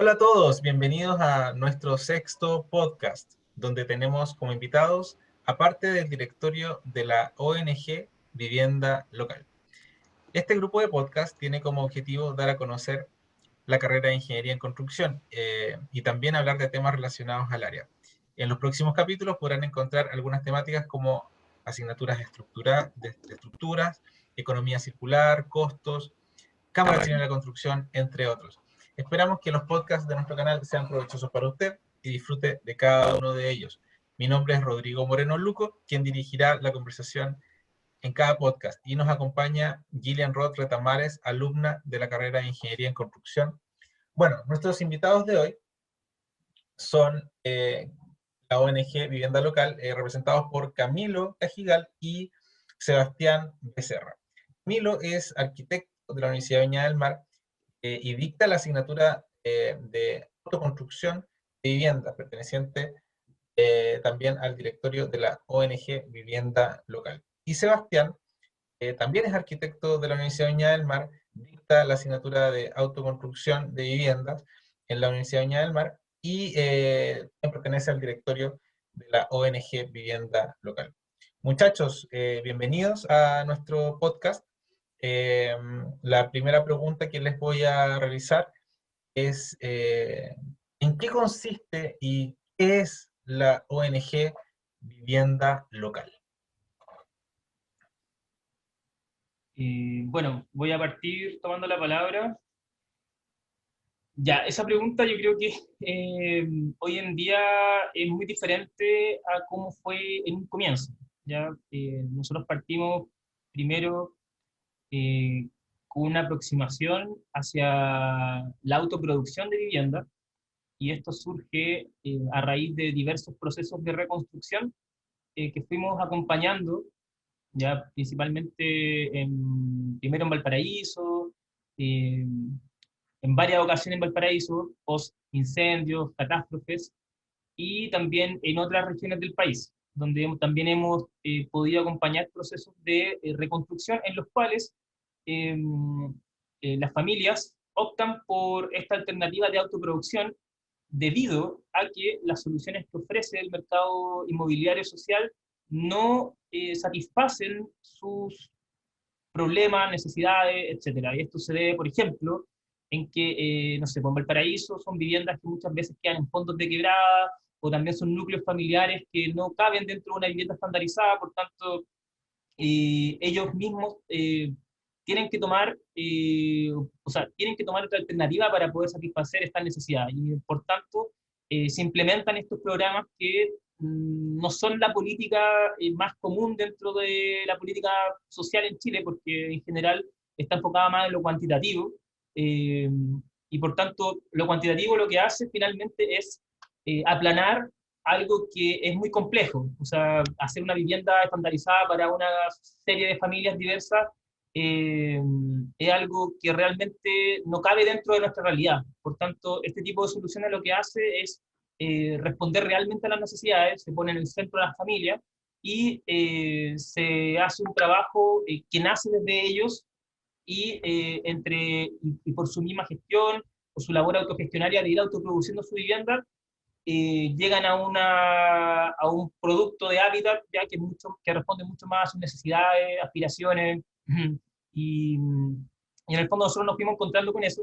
Hola a todos, bienvenidos a nuestro sexto podcast, donde tenemos como invitados, aparte del directorio de la ONG Vivienda Local. Este grupo de podcast tiene como objetivo dar a conocer la carrera de Ingeniería en Construcción y también hablar de temas relacionados al área. En los próximos capítulos podrán encontrar algunas temáticas como asignaturas de estructuras, economía circular, costos, Cámara Chilena de la Construcción, entre otros. Esperamos que los podcasts de nuestro canal sean provechosos para usted y disfrute de cada uno de ellos. Mi nombre es Rodrigo Moreno Luco, quien dirigirá la conversación en cada podcast, y nos acompaña Gillian Roth Retamares, alumna de la carrera de Ingeniería en Construcción. Bueno, nuestros invitados de hoy son la ONG Vivienda Local, representados por Camilo Cajigal y Sebastián Becerra. Camilo es arquitecto de la Universidad de Viña del Mar y dicta la asignatura de autoconstrucción de viviendas, perteneciente también al directorio de la ONG Vivienda Local. Y Sebastián también es arquitecto de la Universidad de Viña del Mar, dicta la asignatura de autoconstrucción de viviendas en la Universidad de Viña del Mar y pertenece al directorio de la ONG Vivienda Local. Muchachos, bienvenidos a nuestro podcast. La primera pregunta que les voy a realizar es ¿en qué consiste y qué es la ONG Vivienda Local? Bueno, voy a partir tomando la palabra. Ya, esa pregunta yo creo que hoy en día es muy diferente a cómo fue en un comienzo. Ya, nosotros partimos primero con una aproximación hacia la autoproducción de vivienda, y esto surge a raíz de diversos procesos de reconstrucción que fuimos acompañando, ya principalmente primero en Valparaíso, eh, en varias ocasiones en Valparaíso, post incendios, catástrofes, y también en otras regiones del país, donde también hemos podido acompañar procesos de reconstrucción en los cuales eh, las familias optan por esta alternativa de autoproducción debido a que las soluciones que ofrece el mercado inmobiliario social no satisfacen sus problemas, necesidades, etcétera. Y esto se debe, por ejemplo, en que, no sé, en Valparaíso son viviendas que muchas veces quedan en fondos de quebrada, o también son núcleos familiares que no caben dentro de una vivienda estandarizada. Por tanto, ellos mismos tienen que tomar, tienen que tomar otra alternativa para poder satisfacer esta necesidad. Y por tanto, se implementan estos programas que no son la política más común dentro de la política social en Chile, porque en general está enfocada más en lo cuantitativo, eh, y por tanto lo cuantitativo lo que hace finalmente es aplanar algo que es muy complejo. O sea, hacer una vivienda estandarizada para una serie de familias diversas eh, es algo que realmente no cabe dentro de nuestra realidad. Por tanto, este tipo de soluciones lo que hace es responder realmente a las necesidades, se pone en el centro de las familias y se hace un trabajo que nace desde ellos, y, y por su misma gestión, por su labor autogestionaria de ir autoproduciendo su vivienda, llegan a un producto de hábitat ya que responde mucho más a sus necesidades, aspiraciones, y, y en el fondo nosotros nos fuimos encontrando con eso.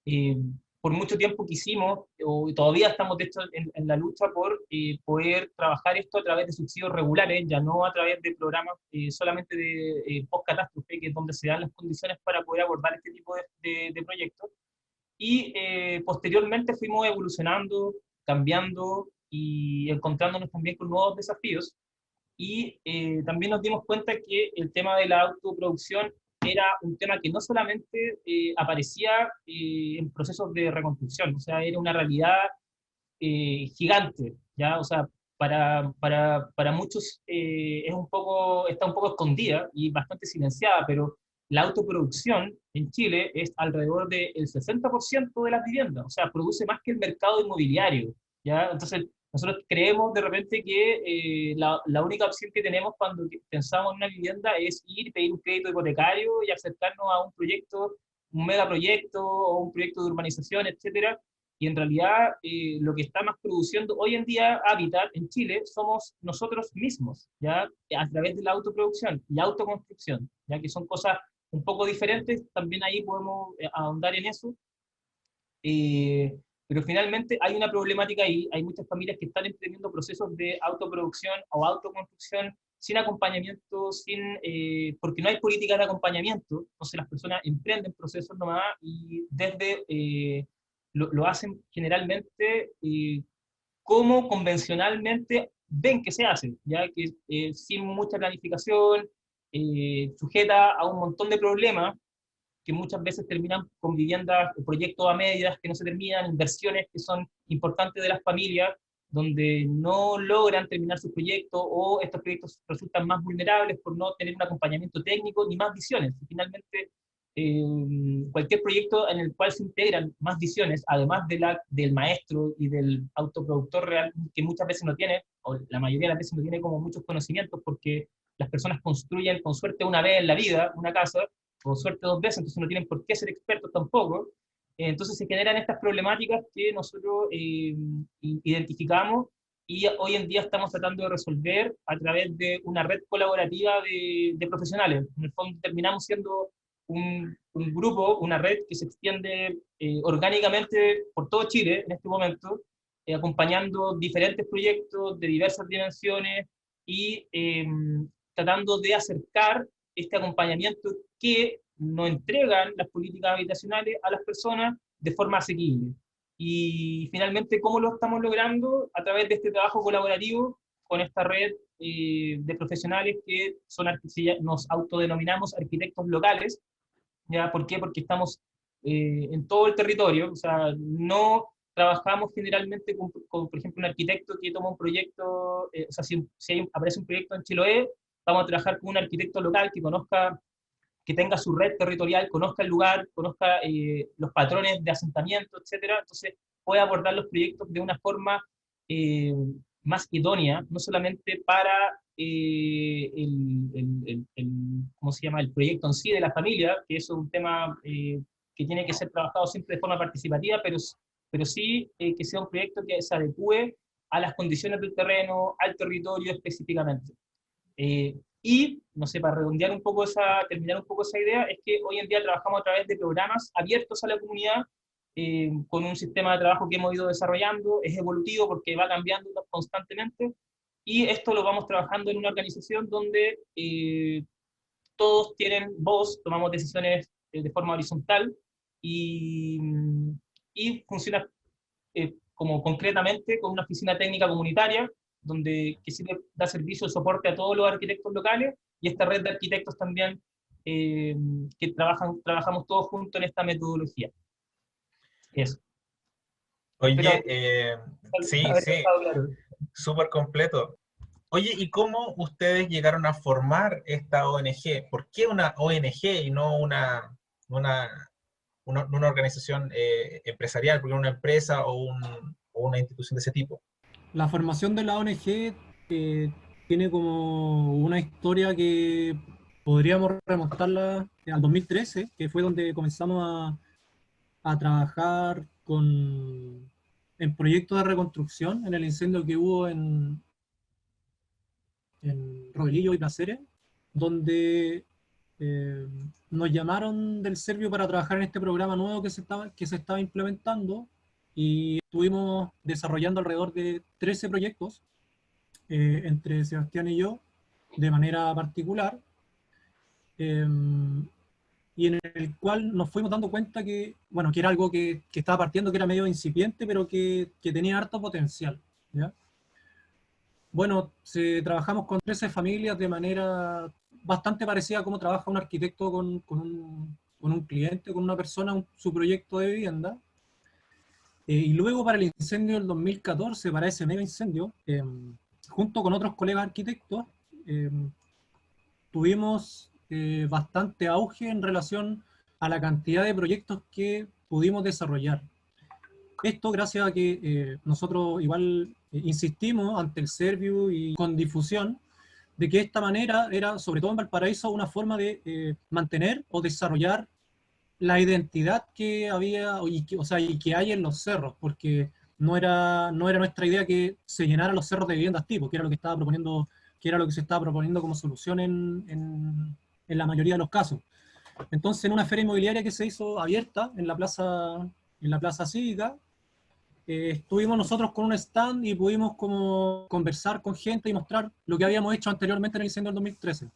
Eh, por mucho tiempo quisimos, o todavía estamos de hecho en la lucha por poder trabajar esto a través de subsidios regulares, ya no a través de programas solamente de post-catástrofe, que es donde se dan las condiciones para poder abordar este tipo de proyectos. Y posteriormente fuimos evolucionando, cambiando y encontrándonos también con nuevos desafíos. Y también nos dimos cuenta que el tema de la autoproducción era un tema que no solamente aparecía en procesos de reconstrucción, o sea, era una realidad gigante, ¿ya? O sea, para muchos está un poco escondida y bastante silenciada, pero la autoproducción en Chile es alrededor del 60% de las viviendas, o sea, produce más que el mercado inmobiliario, ¿ya? Entonces, nosotros creemos de repente que la única opción que tenemos cuando pensamos en una vivienda es ir, pedir un crédito hipotecario y acercarnos a un proyecto, un megaproyecto o un proyecto de urbanización, etcétera, y en realidad lo que está más produciendo hoy en día hábitat en Chile somos nosotros mismos, ¿ya? A través de la autoproducción y autoconstrucción, ya que son cosas un poco diferentes, también ahí podemos ahondar en eso. Pero finalmente hay una problemática ahí, hay muchas familias que están emprendiendo procesos de autoproducción o autoconstrucción sin acompañamiento, porque no hay política de acompañamiento, entonces las personas emprenden procesos nomás y lo hacen generalmente como convencionalmente ven que se hace, ya que sin mucha planificación, sujeta a un montón de problemas que muchas veces terminan con viviendas, proyectos a medias que no se terminan, inversiones que son importantes de las familias, donde no logran terminar sus proyectos o estos proyectos resultan más vulnerables por no tener un acompañamiento técnico ni más visiones. Y finalmente, cualquier proyecto en el cual se integran más visiones, además del maestro y del autoproductor real, que muchas veces no tiene, o la mayoría de las veces no tiene como muchos conocimientos, porque las personas construyen con suerte una vez en la vida una casa, con suerte dos veces, entonces no tienen por qué ser expertos tampoco. Entonces se generan estas problemáticas que nosotros identificamos y hoy en día estamos tratando de resolver a través de una red colaborativa de profesionales. En el fondo terminamos siendo un grupo, una red que se extiende orgánicamente por todo Chile en este momento, acompañando diferentes proyectos de diversas dimensiones y tratando de acercar este acompañamiento que nos entregan las políticas habitacionales a las personas de forma asequible. Y finalmente, ¿cómo lo estamos logrando? A través de este trabajo colaborativo con esta red de profesionales que nos autodenominamos arquitectos locales. ¿Ya? ¿Por qué? Porque estamos en todo el territorio, o sea, no trabajamos generalmente por ejemplo, un arquitecto que toma un proyecto, o sea, aparece un proyecto en Chiloé, vamos a trabajar con un arquitecto local que conozca, que tenga su red territorial, conozca el lugar, conozca los patrones de asentamiento, etcétera. Entonces puede abordar los proyectos de una forma eh, más idónea, no solamente para ¿cómo se llama? El proyecto en sí de la familia, que eso es un tema que tiene que ser trabajado siempre de forma participativa, pero sí que sea un proyecto que se adecue a las condiciones del terreno, al territorio específicamente. Y, no sé, para redondear un poco terminar un poco esa idea, es que hoy en día trabajamos a través de programas abiertos a la comunidad, con un sistema de trabajo que hemos ido desarrollando, es evolutivo porque va cambiando constantemente, y esto lo vamos trabajando en una organización donde todos tienen voz, tomamos decisiones de forma horizontal, y, y funciona como concretamente con una oficina técnica comunitaria, que sirve, da servicio de soporte a todos los arquitectos locales, y esta red de arquitectos también que trabajamos todos juntos en esta metodología. Eso. Oye, Espero sí, haber sí, dejado claro. súper completo. Oye, ¿y cómo ustedes llegaron a formar esta ONG? ¿Por qué una ONG y no una, una organización empresarial? ¿Por qué una empresa o una institución de ese tipo? La formación de la ONG tiene como una historia que podríamos remontarla al 2013, que fue donde comenzamos a trabajar en proyectos de reconstrucción en el incendio que hubo en Rogelillo y Placeres, donde eh, nos llamaron del Servio para trabajar en este programa nuevo que se estaba implementando, y estuvimos desarrollando alrededor de 13 proyectos entre Sebastián y yo de manera particular, eh, y en el cual nos fuimos dando cuenta que, bueno, que era algo que estaba partiendo, que era medio incipiente, pero que tenía harto potencial, ¿ya? Bueno, trabajamos con 13 familias de manera bastante parecida a cómo trabaja un arquitecto con un cliente, con una persona, su proyecto de vivienda. Y luego para el incendio del 2014, para ese mega incendio, junto con otros colegas arquitectos, eh, tuvimos bastante auge en relación a la cantidad de proyectos que pudimos desarrollar. Esto gracias a que nosotros igual insistimos ante el Servio y con difusión de que esta manera era, sobre todo en Valparaíso, una forma de mantener o desarrollar la identidad que había, o sea, y que hay en los cerros, porque no era nuestra idea que se llenaran los cerros de viviendas tipo, que era lo que estaba proponiendo, que era lo que se estaba proponiendo como solución en la mayoría de los casos. Entonces, en una feria inmobiliaria que se hizo abierta en la plaza cívica, estuvimos nosotros con un stand y pudimos como conversar con gente y mostrar lo que habíamos hecho anteriormente en el incendio del 2013.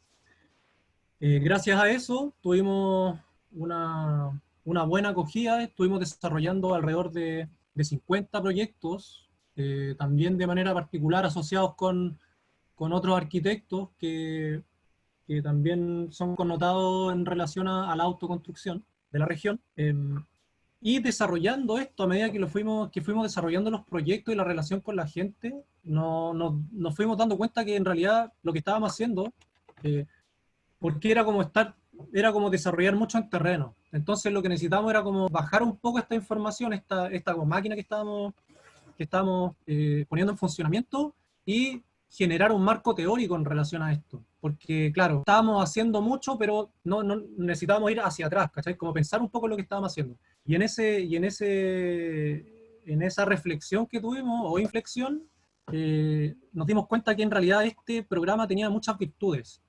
Gracias a eso tuvimos una buena acogida, estuvimos desarrollando alrededor de 50 proyectos, también de manera particular asociados con otros arquitectos que también son connotados en relación a la autoconstrucción de la región. Y desarrollando esto, a medida que fuimos desarrollando los proyectos y la relación con la gente, nos fuimos dando cuenta que en realidad lo que estábamos haciendo, eh, porque era como desarrollar mucho en terreno. Entonces lo que necesitábamos era como bajar un poco esta información, esta como máquina que estábamos poniendo en funcionamiento y generar un marco teórico en relación a esto. Porque, claro, estábamos haciendo mucho, pero no necesitábamos ir hacia atrás, ¿cachai? Como pensar un poco en lo que estábamos haciendo. En esa reflexión que tuvimos, o inflexión, nos dimos cuenta que en realidad este programa tenía muchas virtudes.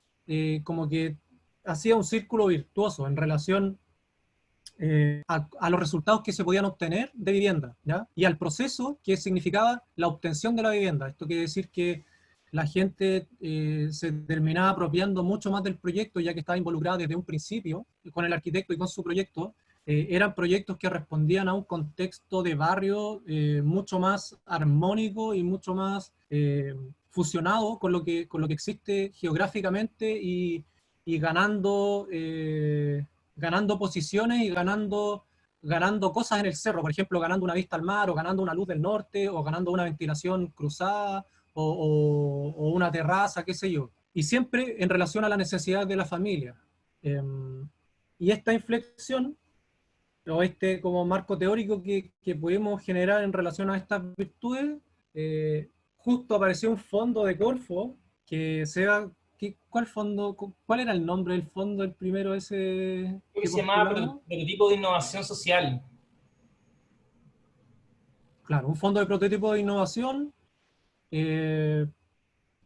Como que hacía un círculo virtuoso en relación a los resultados que se podían obtener de vivienda, ¿ya? Y al proceso que significaba la obtención de la vivienda. Esto quiere decir que la gente se terminaba apropiando mucho más del proyecto, ya que estaba involucrada desde un principio con el arquitecto y con su proyecto. Eran proyectos que respondían a un contexto de barrio mucho más armónico y mucho más fusionado con lo que existe geográficamente y ganando posiciones y ganando cosas en el cerro, por ejemplo, ganando una vista al mar, o ganando una luz del norte, o ganando una ventilación cruzada, o una terraza, qué sé yo. Y siempre en relación a la necesidad de la familia. Y esta inflexión, o este como marco teórico que pudimos generar en relación a estas virtudes, justo apareció un fondo de Corfo que sea... ¿Cuál fondo? ¿Cuál era el nombre del fondo, el primero ese Creo que que se llamaba postulamos? Prototipo de Innovación Social. Claro, un fondo de prototipo de innovación. eh,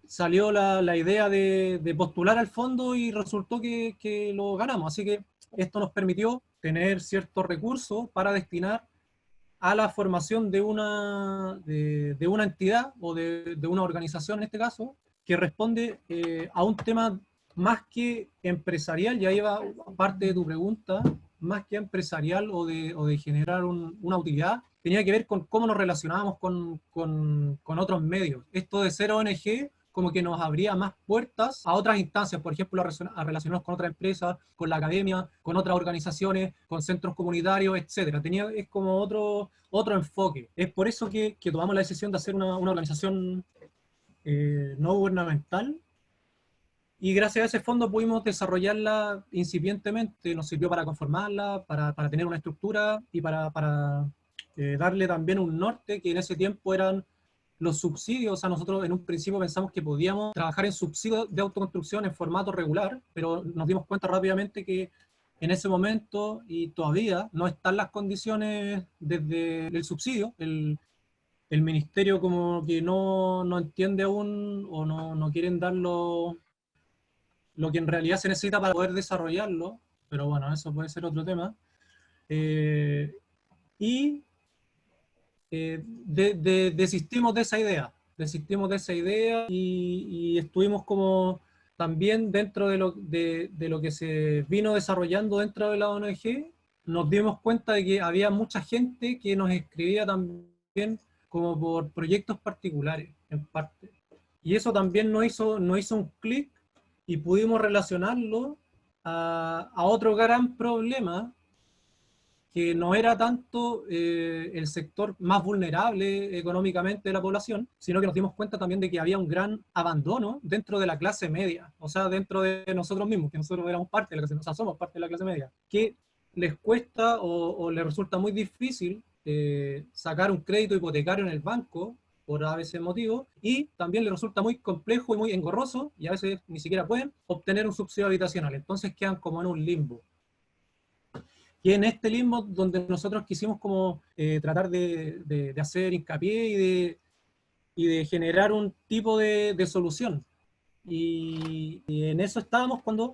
Salió la idea de postular al fondo y resultó que lo ganamos. Así que esto nos permitió tener ciertos recursos para destinar a la formación de una entidad o de una organización, en este caso, que responde a un tema más que empresarial. Ya iba parte de tu pregunta, más que empresarial o de generar una utilidad, tenía que ver con cómo nos relacionábamos con otros medios. Esto de ser ONG como que nos abría más puertas a otras instancias, por ejemplo, a relacionarnos con otras empresas, con la academia, con otras organizaciones, con centros comunitarios, etcétera. Es como otro enfoque. Es por eso que tomamos la decisión de hacer una organización no gubernamental, y gracias a ese fondo pudimos desarrollarla incipientemente. Nos sirvió para conformarla, para tener una estructura y para darle también un norte, que en ese tiempo eran los subsidios. O sea, nosotros en un principio pensamos que podíamos trabajar en subsidios de autoconstrucción en formato regular, pero nos dimos cuenta rápidamente que en ese momento y todavía no están las condiciones desde el subsidio. El ministerio como que no entiende aún, o no quieren dar lo que en realidad se necesita para poder desarrollarlo, pero bueno, eso puede ser otro tema. Eh, y desistimos de esa idea y estuvimos como también dentro de lo que se vino desarrollando dentro de la ONG. Nos dimos cuenta de que había mucha gente que nos escribía también como por proyectos particulares, en parte. Y eso también nos hizo un clic, y pudimos relacionarlo a otro gran problema, que no era tanto el sector más vulnerable económicamente de la población, sino que nos dimos cuenta también de que había un gran abandono dentro de la clase media, o sea, dentro de nosotros mismos, que nosotros éramos parte de la clase media, o sea, somos parte de la clase media, que les cuesta o les resulta muy difícil sacar un crédito hipotecario en el banco por a veces motivo, y también les resulta muy complejo y muy engorroso, y a veces ni siquiera pueden obtener un subsidio habitacional. Entonces quedan como en un limbo. Y en este limbo donde nosotros quisimos como tratar de hacer hincapié y de generar un tipo de solución. Y en eso estábamos cuando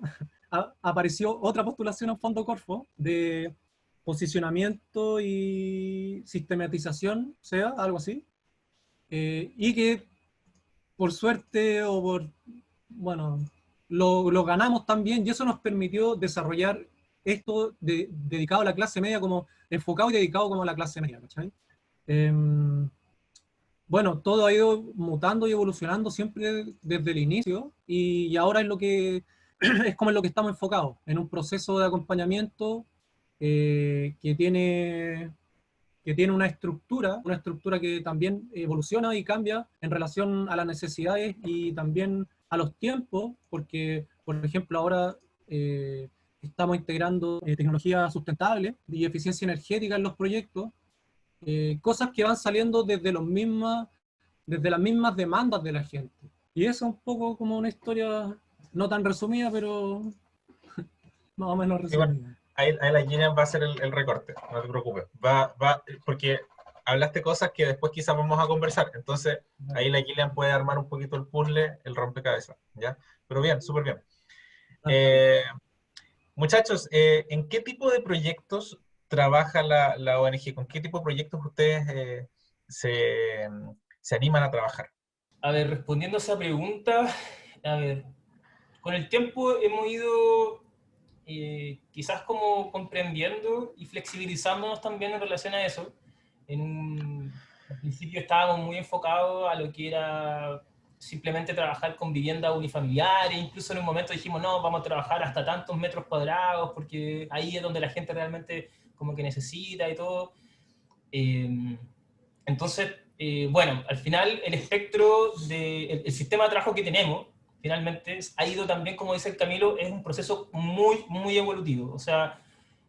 apareció otra postulación a Fondo Corfo de posicionamiento y sistematización, sea, algo así, y que por suerte o por, bueno, lo ganamos también y eso nos permitió desarrollar esto dedicado a la clase media, como enfocado y dedicado como a la clase media, ¿cachai? Bueno, todo ha ido mutando y evolucionando siempre desde el inicio y ahora es lo que es como en lo que estamos enfocados, en un proceso de acompañamiento que tiene una estructura que también evoluciona y cambia en relación a las necesidades y también a los tiempos, porque, por ejemplo, ahora estamos integrando tecnología sustentable y eficiencia energética en los proyectos, cosas que van saliendo desde las mismas demandas de la gente. Y eso es un poco como una historia no tan resumida, pero más o menos Sí, bueno, resumida. ahí la Gillian va a hacer el recorte, no te preocupes. Porque hablaste cosas que después quizás vamos a conversar. Entonces, ahí la Gillian puede armar un poquito el puzzle, el rompecabezas, ¿ya? Pero bien, súper bien. Eh, Muchachos, ¿en qué tipo de proyectos trabaja la ONG? ¿Con qué tipo de proyectos ustedes se, se animan a trabajar? A ver, respondiendo a esa pregunta, a ver, con el tiempo hemos ido quizás como comprendiendo y flexibilizándonos también en relación a eso. Al principio estábamos muy enfocados a lo que era simplemente trabajar con viviendas unifamiliares, incluso en un momento dijimos, no, vamos a trabajar hasta tantos metros cuadrados, porque ahí es donde la gente realmente como que necesita y todo. Entonces, bueno, al final el espectro el sistema de trabajo que tenemos, finalmente, ha ido también, como dice el Camilo, es un proceso muy, muy evolutivo. O sea,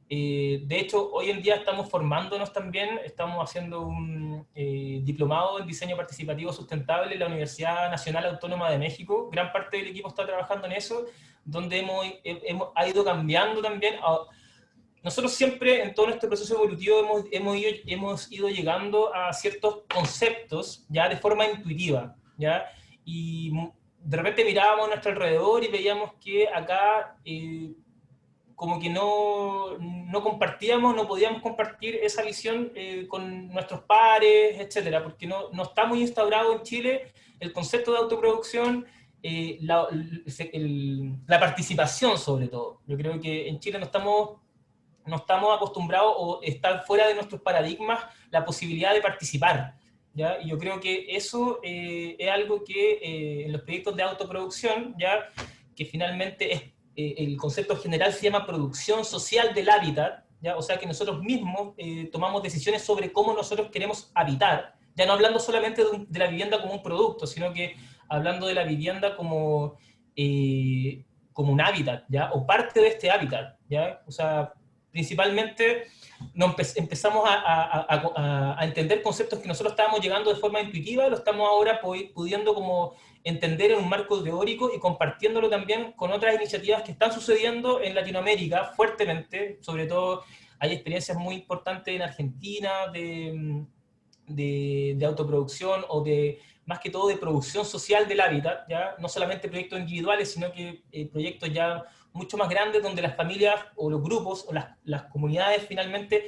de hecho, hoy en día estamos formándonos también, estamos haciendo un diplomado en diseño participativo sustentable en la Universidad Nacional Autónoma de México. Gran parte del equipo está trabajando en eso, donde ha ido cambiando también. Nosotros siempre en todo nuestro proceso evolutivo hemos ido llegando a ciertos conceptos ya de forma intuitiva, ¿ya? Y de repente mirábamos a nuestro alrededor y veíamos que acá como que no compartíamos, no podíamos compartir esa visión con nuestros pares, etcétera, porque no está muy instaurado en Chile el concepto de autoproducción, la participación sobre todo. Yo creo que en Chile no estamos acostumbrados o está fuera de nuestros paradigmas la posibilidad de participar, ¿ya? Y yo creo que eso es algo que en los proyectos de autoproducción, ¿ya? Que finalmente el concepto general se llama producción social del hábitat, ¿ya? O sea que nosotros mismos tomamos decisiones sobre cómo nosotros queremos habitar, ya no hablando solamente de la vivienda como un producto, sino que hablando de la vivienda como un hábitat, ¿ya? O parte de este hábitat, ¿ya? O sea, principalmente empezamos a entender conceptos que nosotros estábamos llegando de forma intuitiva, lo estamos ahora pudiendo como entender en un marco teórico y compartiéndolo también con otras iniciativas que están sucediendo en Latinoamérica fuertemente, sobre todo hay experiencias muy importantes en Argentina de autoproducción o más que todo de producción social del hábitat, ¿ya? No solamente proyectos individuales, sino que proyectos ya mucho más grandes donde las familias o los grupos o las comunidades finalmente,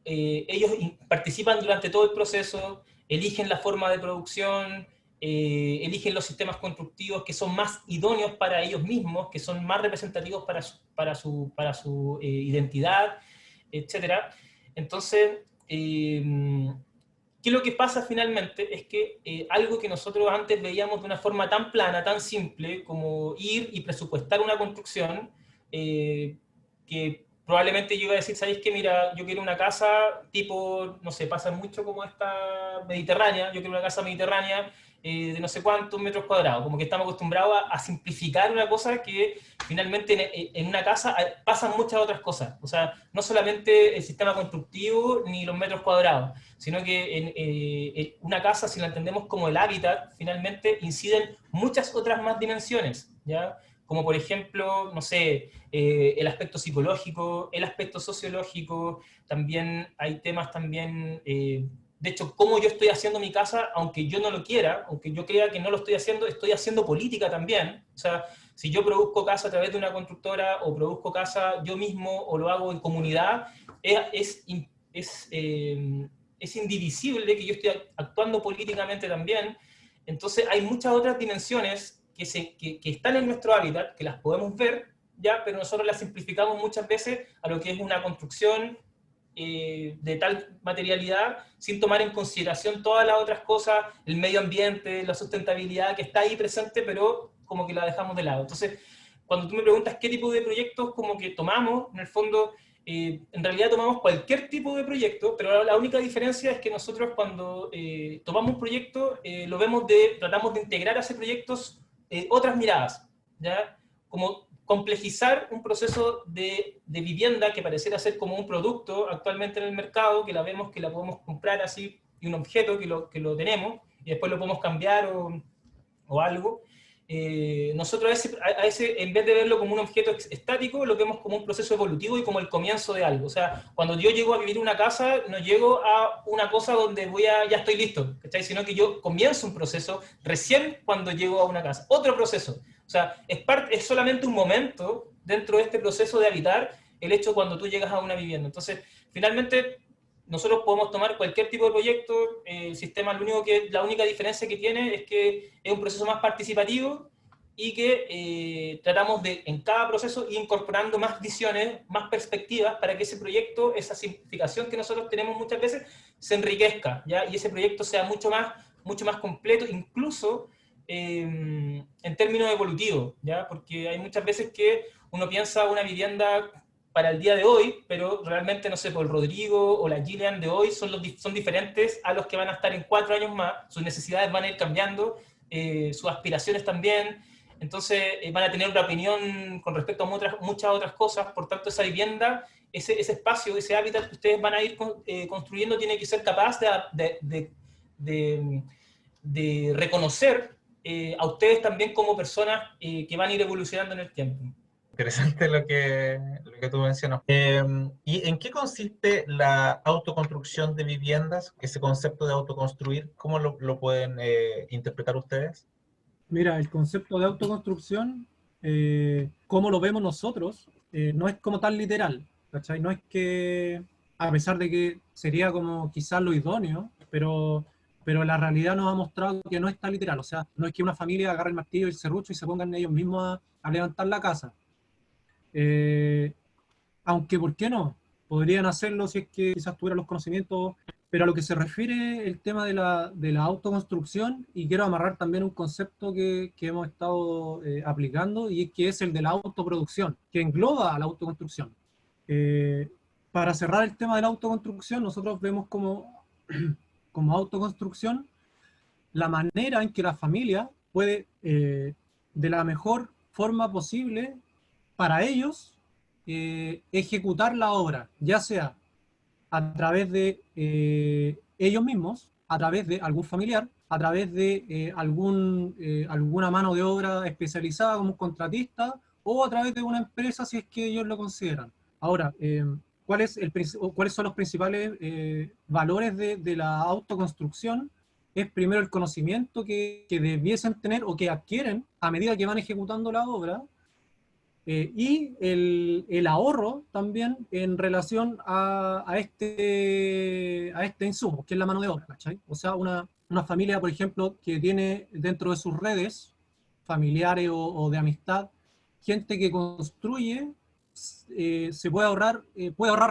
ellos participan durante todo el proceso, eligen la forma de producción, eligen los sistemas constructivos que son más idóneos para ellos mismos, que son más representativos para su identidad, etc. Entonces, ¿qué es lo que pasa finalmente? Es que algo que nosotros antes veíamos de una forma tan plana, tan simple, como ir y presupuestar una construcción, que probablemente yo iba a decir, ¿sabéis qué? Mira, yo quiero una casa tipo, no sé, pasa mucho como esta mediterránea, yo quiero una casa mediterránea de no sé cuántos metros cuadrados, como que estamos acostumbrados a simplificar una cosa que finalmente en una casa pasan muchas otras cosas, o sea, no solamente el sistema constructivo ni los metros cuadrados, sino que en una casa, si la entendemos como el hábitat, finalmente inciden muchas otras más dimensiones, ¿ya? como por ejemplo, no sé, el aspecto psicológico, el aspecto sociológico, también hay temas también, de hecho, cómo yo estoy haciendo mi casa, aunque yo no lo quiera, aunque yo crea que no lo estoy haciendo política también. O sea, si yo produzco casa a través de una constructora, o produzco casa yo mismo, o lo hago en comunidad, es indivisible que yo estoy actuando políticamente también. Entonces hay muchas otras dimensiones que están en nuestro hábitat, que las podemos ver, ya, pero nosotros las simplificamos muchas veces a lo que es una construcción de tal materialidad, sin tomar en consideración todas las otras cosas, el medio ambiente, la sustentabilidad que está ahí presente, pero como que la dejamos de lado. Entonces, cuando tú me preguntas qué tipo de proyectos como que tomamos, en el fondo, en realidad tomamos cualquier tipo de proyecto, pero la única diferencia es que nosotros cuando tomamos un proyecto, tratamos de integrar a ese proyecto otras miradas, ¿ya? Como complejizar un proceso de vivienda que pareciera ser como un producto actualmente en el mercado, que la vemos, que la podemos comprar así, y un objeto que lo tenemos, y después lo podemos cambiar o algo. Nosotros a ese, en vez de verlo como un objeto estático, lo vemos como un proceso evolutivo y como el comienzo de algo. O sea, cuando yo llego a vivir en una casa, no llego a una cosa donde ya estoy listo, ¿cachai? Sino que yo comienzo un proceso recién cuando llego a una casa. Otro proceso. O sea, es solamente un momento dentro de este proceso de habitar el hecho cuando tú llegas a una vivienda. Entonces, finalmente, nosotros podemos tomar cualquier tipo de proyecto, el sistema la única diferencia que tiene es que es un proceso más participativo y que tratamos de, en cada proceso, ir incorporando más visiones, más perspectivas para que ese proyecto, esa simplificación que nosotros tenemos muchas veces, se enriquezca, ¿ya? Y ese proyecto sea mucho más completo, incluso en términos evolutivos, ¿ya? Porque hay muchas veces que uno piensa una vivienda para el día de hoy, pero realmente, no sé, por el Rodrigo o la Gillian de hoy son diferentes a los que van a estar en 4 años más, sus necesidades van a ir cambiando, sus aspiraciones también, entonces van a tener una opinión con respecto a muchas otras cosas, por tanto esa vivienda, ese espacio, ese hábitat que ustedes van a ir construyendo tiene que ser capaz de reconocer a ustedes también como personas que van a ir evolucionando en el tiempo. Interesante lo que tú mencionas. ¿Y en qué consiste la autoconstrucción de viviendas? Ese concepto de autoconstruir, ¿cómo lo pueden interpretar ustedes? Mira, el concepto de autoconstrucción, como lo vemos nosotros, no es como tan literal, ¿cachai? No es que, a pesar de que sería como quizás lo idóneo, pero la realidad nos ha mostrado que no es tan literal. O sea, no es que una familia agarre el martillo y el serrucho y se pongan ellos mismos a levantar la casa. Eh, Aunque, ¿por qué no? Podrían hacerlo si es que quizás tuvieran los conocimientos, pero a lo que se refiere el tema de la autoconstrucción, y quiero amarrar también un concepto que hemos estado aplicando, y es que es el de la autoproducción, que engloba a la autoconstrucción. Eh, para cerrar el tema de la autoconstrucción, nosotros vemos como autoconstrucción la manera en que la familia puede, de la mejor forma posible, para ellos, ejecutar la obra, ya sea a través de ellos mismos, a través de algún familiar, a través de alguna mano de obra especializada como un contratista, o a través de una empresa si es que ellos lo consideran. Ahora, ¿cuáles son los principales valores de la autoconstrucción? Es primero el conocimiento que debiesen tener o que adquieren a medida que van ejecutando la obra, y el ahorro también en relación a este insumo, que es la mano de obra, ¿cachai? O sea, una familia, por ejemplo, que tiene dentro de sus redes familiares o de amistad, gente que construye, puede ahorrar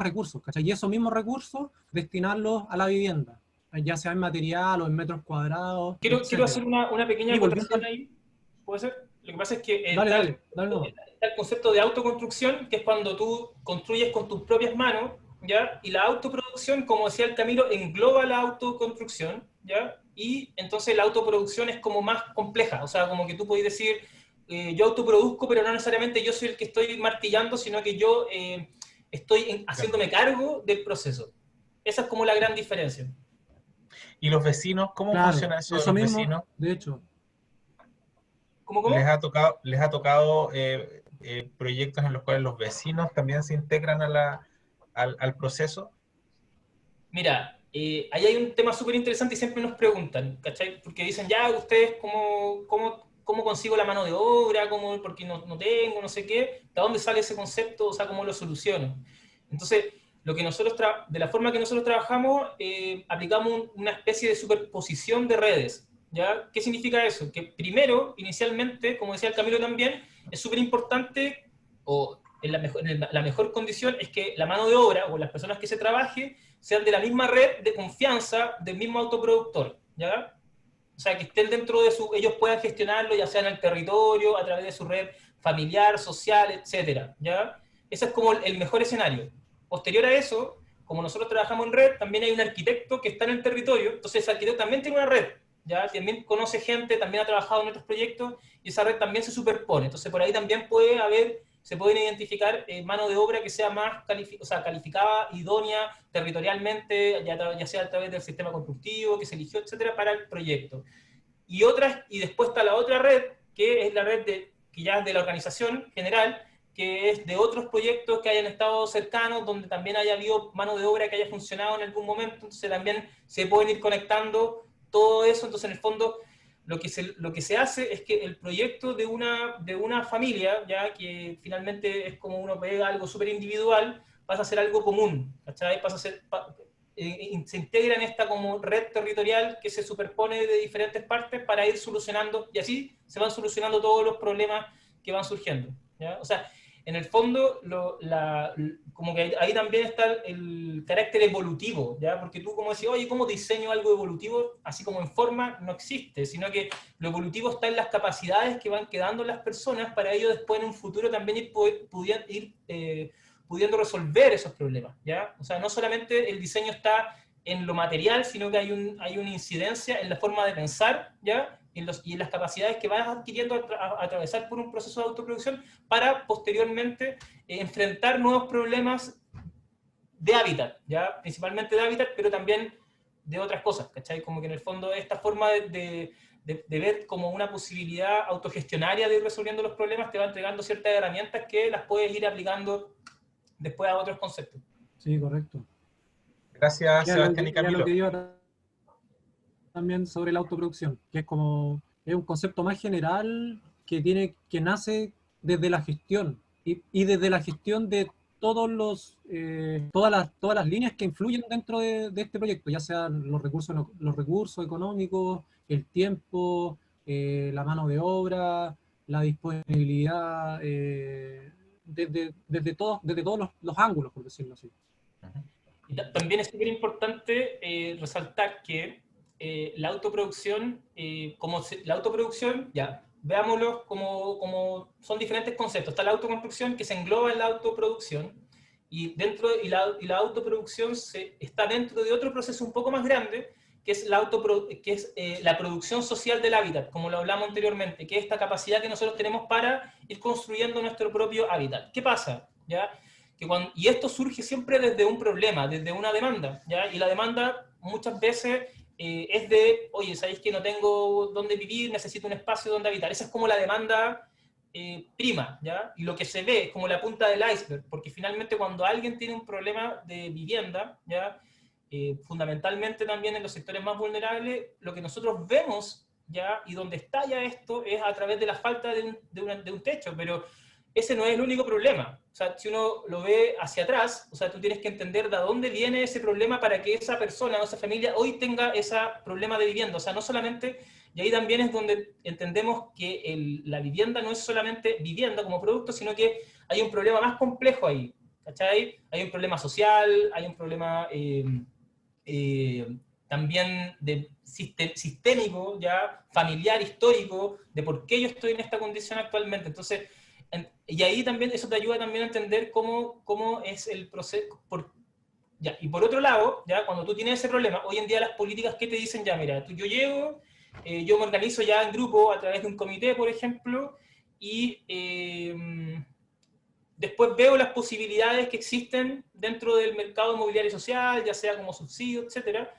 recursos, ¿cachai? Y esos mismos recursos destinarlos a la vivienda, ya sea en material o en metros cuadrados, Quiero etcétera. hacer una pequeña Y volviendo acotación ahí, ¿puede ser? Lo que pasa es que dale nomás. está el concepto de autoconstrucción, que es cuando tú construyes con tus propias manos, ¿ya? Y la autoproducción, como decía el Camilo, engloba la autoconstrucción, ¿ya? Y entonces la autoproducción es como más compleja, o sea, como que tú puedes decir, yo autoproduzco, pero no necesariamente yo soy el que estoy martillando, sino que yo estoy haciéndome cargo del proceso. Esa es como la gran diferencia. ¿Y los vecinos? ¿Cómo Claro, funciona eso de eso los mismo, vecinos? de hecho. ¿Cómo? Les ha tocado proyectos en los cuales los vecinos también se integran al proceso? Mira, ahí hay un tema súper interesante y siempre nos preguntan, ¿cachai? Porque dicen, ya, ustedes, ¿cómo consigo la mano de obra? Porque no tengo, no sé qué. ¿De dónde sale ese concepto? O sea, ¿cómo lo soluciono? Entonces, de la forma que nosotros trabajamos, aplicamos una especie de superposición de redes, ¿ya? ¿Qué significa eso? Que primero, inicialmente, como decía el Camilo también, es súper importante, o la mejor condición es que la mano de obra o las personas que se trabaje sean de la misma red de confianza del mismo autoproductor, ¿ya? O sea, que estén dentro de ellos puedan gestionarlo, ya sea en el territorio, a través de su red familiar, social, etcétera, ¿ya? Ese es como el mejor escenario. Posterior a eso, como nosotros trabajamos en red, también hay un arquitecto que está en el territorio, entonces ese arquitecto también tiene una red, ¿ya? También conoce gente, también ha trabajado en otros proyectos, y esa red también se superpone. Entonces por ahí también se pueden identificar mano de obra que sea más calificada, idónea territorialmente, ya sea a través del sistema constructivo que se eligió, etcétera, para el proyecto. Y después está la otra red, que es la red que ya es de la organización general, que es de otros proyectos que hayan estado cercanos, donde también haya habido mano de obra que haya funcionado en algún momento, entonces también se pueden ir conectando todo eso. Entonces en el fondo lo que se hace es que el proyecto de una familia, ya que finalmente es como uno pega algo súper individual, pasa a ser algo común, ¿cachai? Se integra en esta como red territorial que se superpone de diferentes partes para ir solucionando, y así se van solucionando todos los problemas que van surgiendo, ¿ya? O sea, en el fondo, como que ahí también está el carácter evolutivo, ¿ya? Porque tú como decís, oye, ¿cómo diseño algo evolutivo? Así como en forma, no existe, sino que lo evolutivo está en las capacidades que van quedando las personas para ello después en un futuro también ir pudiendo resolver esos problemas, ¿ya? O sea, no solamente el diseño está en lo material, sino que hay una incidencia en la forma de pensar, ¿ya? Y en las capacidades que vas adquiriendo a atravesar por un proceso de autoproducción para posteriormente enfrentar nuevos problemas de hábitat, ¿ya? Principalmente de hábitat, pero también de otras cosas, ¿cachai? Como que en el fondo esta forma de ver como una posibilidad autogestionaria de ir resolviendo los problemas te va entregando ciertas herramientas que las puedes ir aplicando después a otros conceptos. Sí, correcto. Gracias, Sebastián y Ya lo Camilo. que iba también sobre la autoproducción, que es un concepto más general que nace desde la gestión y desde la gestión de todas las líneas que influyen dentro de este proyecto, ya sean los recursos económicos, el tiempo, la mano de obra, la disponibilidad, desde todos los ángulos, por decirlo así. Y también es súper importante resaltar que la autoproducción, la autoproducción, ya, veámoslo como son diferentes conceptos. Está la autoconstrucción que se engloba en la autoproducción y la autoproducción está dentro de otro proceso un poco más grande que es la producción social del hábitat, como lo hablamos anteriormente, que es esta capacidad que nosotros tenemos para ir construyendo nuestro propio hábitat. ¿Qué pasa? ¿Ya? Y esto surge siempre desde un problema, desde una demanda, ¿ya? Y la demanda muchas veces es de, oye, ¿sabéis que no tengo dónde vivir? Necesito un espacio donde habitar. Esa es como la demanda prima, ¿ya? Y lo que se ve es como la punta del iceberg, porque finalmente cuando alguien tiene un problema de vivienda, ¿ya? Fundamentalmente también en los sectores más vulnerables, lo que nosotros vemos, ¿ya? Y donde estalla esto es a través de la falta de un techo, pero ese no es el único problema. O sea, si uno lo ve hacia atrás, o sea, tú tienes que entender de dónde viene ese problema para que esa persona o esa familia hoy tenga ese problema de vivienda. O sea, no solamente, y ahí también es donde entendemos que la vivienda no es solamente vivienda como producto, sino que hay un problema más complejo ahí, ¿cachai? Hay un problema social, hay un problema también sistémico, ya familiar, histórico, de por qué yo estoy en esta condición actualmente. Entonces, y ahí también eso te ayuda también a entender cómo es el proceso. Ya, y por otro lado, ya cuando tú tienes ese problema, hoy en día las políticas que te dicen, ya mira, yo llego, yo me organizo ya en grupo a través de un comité, por ejemplo, y después veo las posibilidades que existen dentro del mercado inmobiliario social, ya sea como subsidio, etcétera,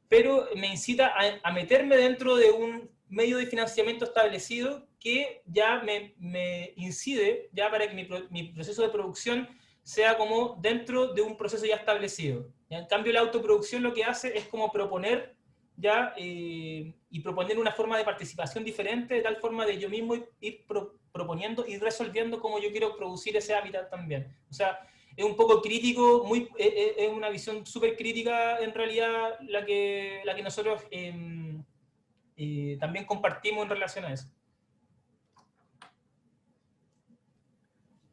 pero me incita a meterme dentro de un medio de financiamiento establecido que ya me incide ya para que mi proceso de producción sea como dentro de un proceso ya establecido. ¿Ya? En cambio, la autoproducción lo que hace es como proponer ya y proponer una forma de participación diferente, de tal forma de yo mismo ir proponiendo y resolviendo cómo yo quiero producir ese hábitat también. O sea, es un poco crítico, es una visión súper crítica en realidad la que nosotros también compartimos en relación a eso.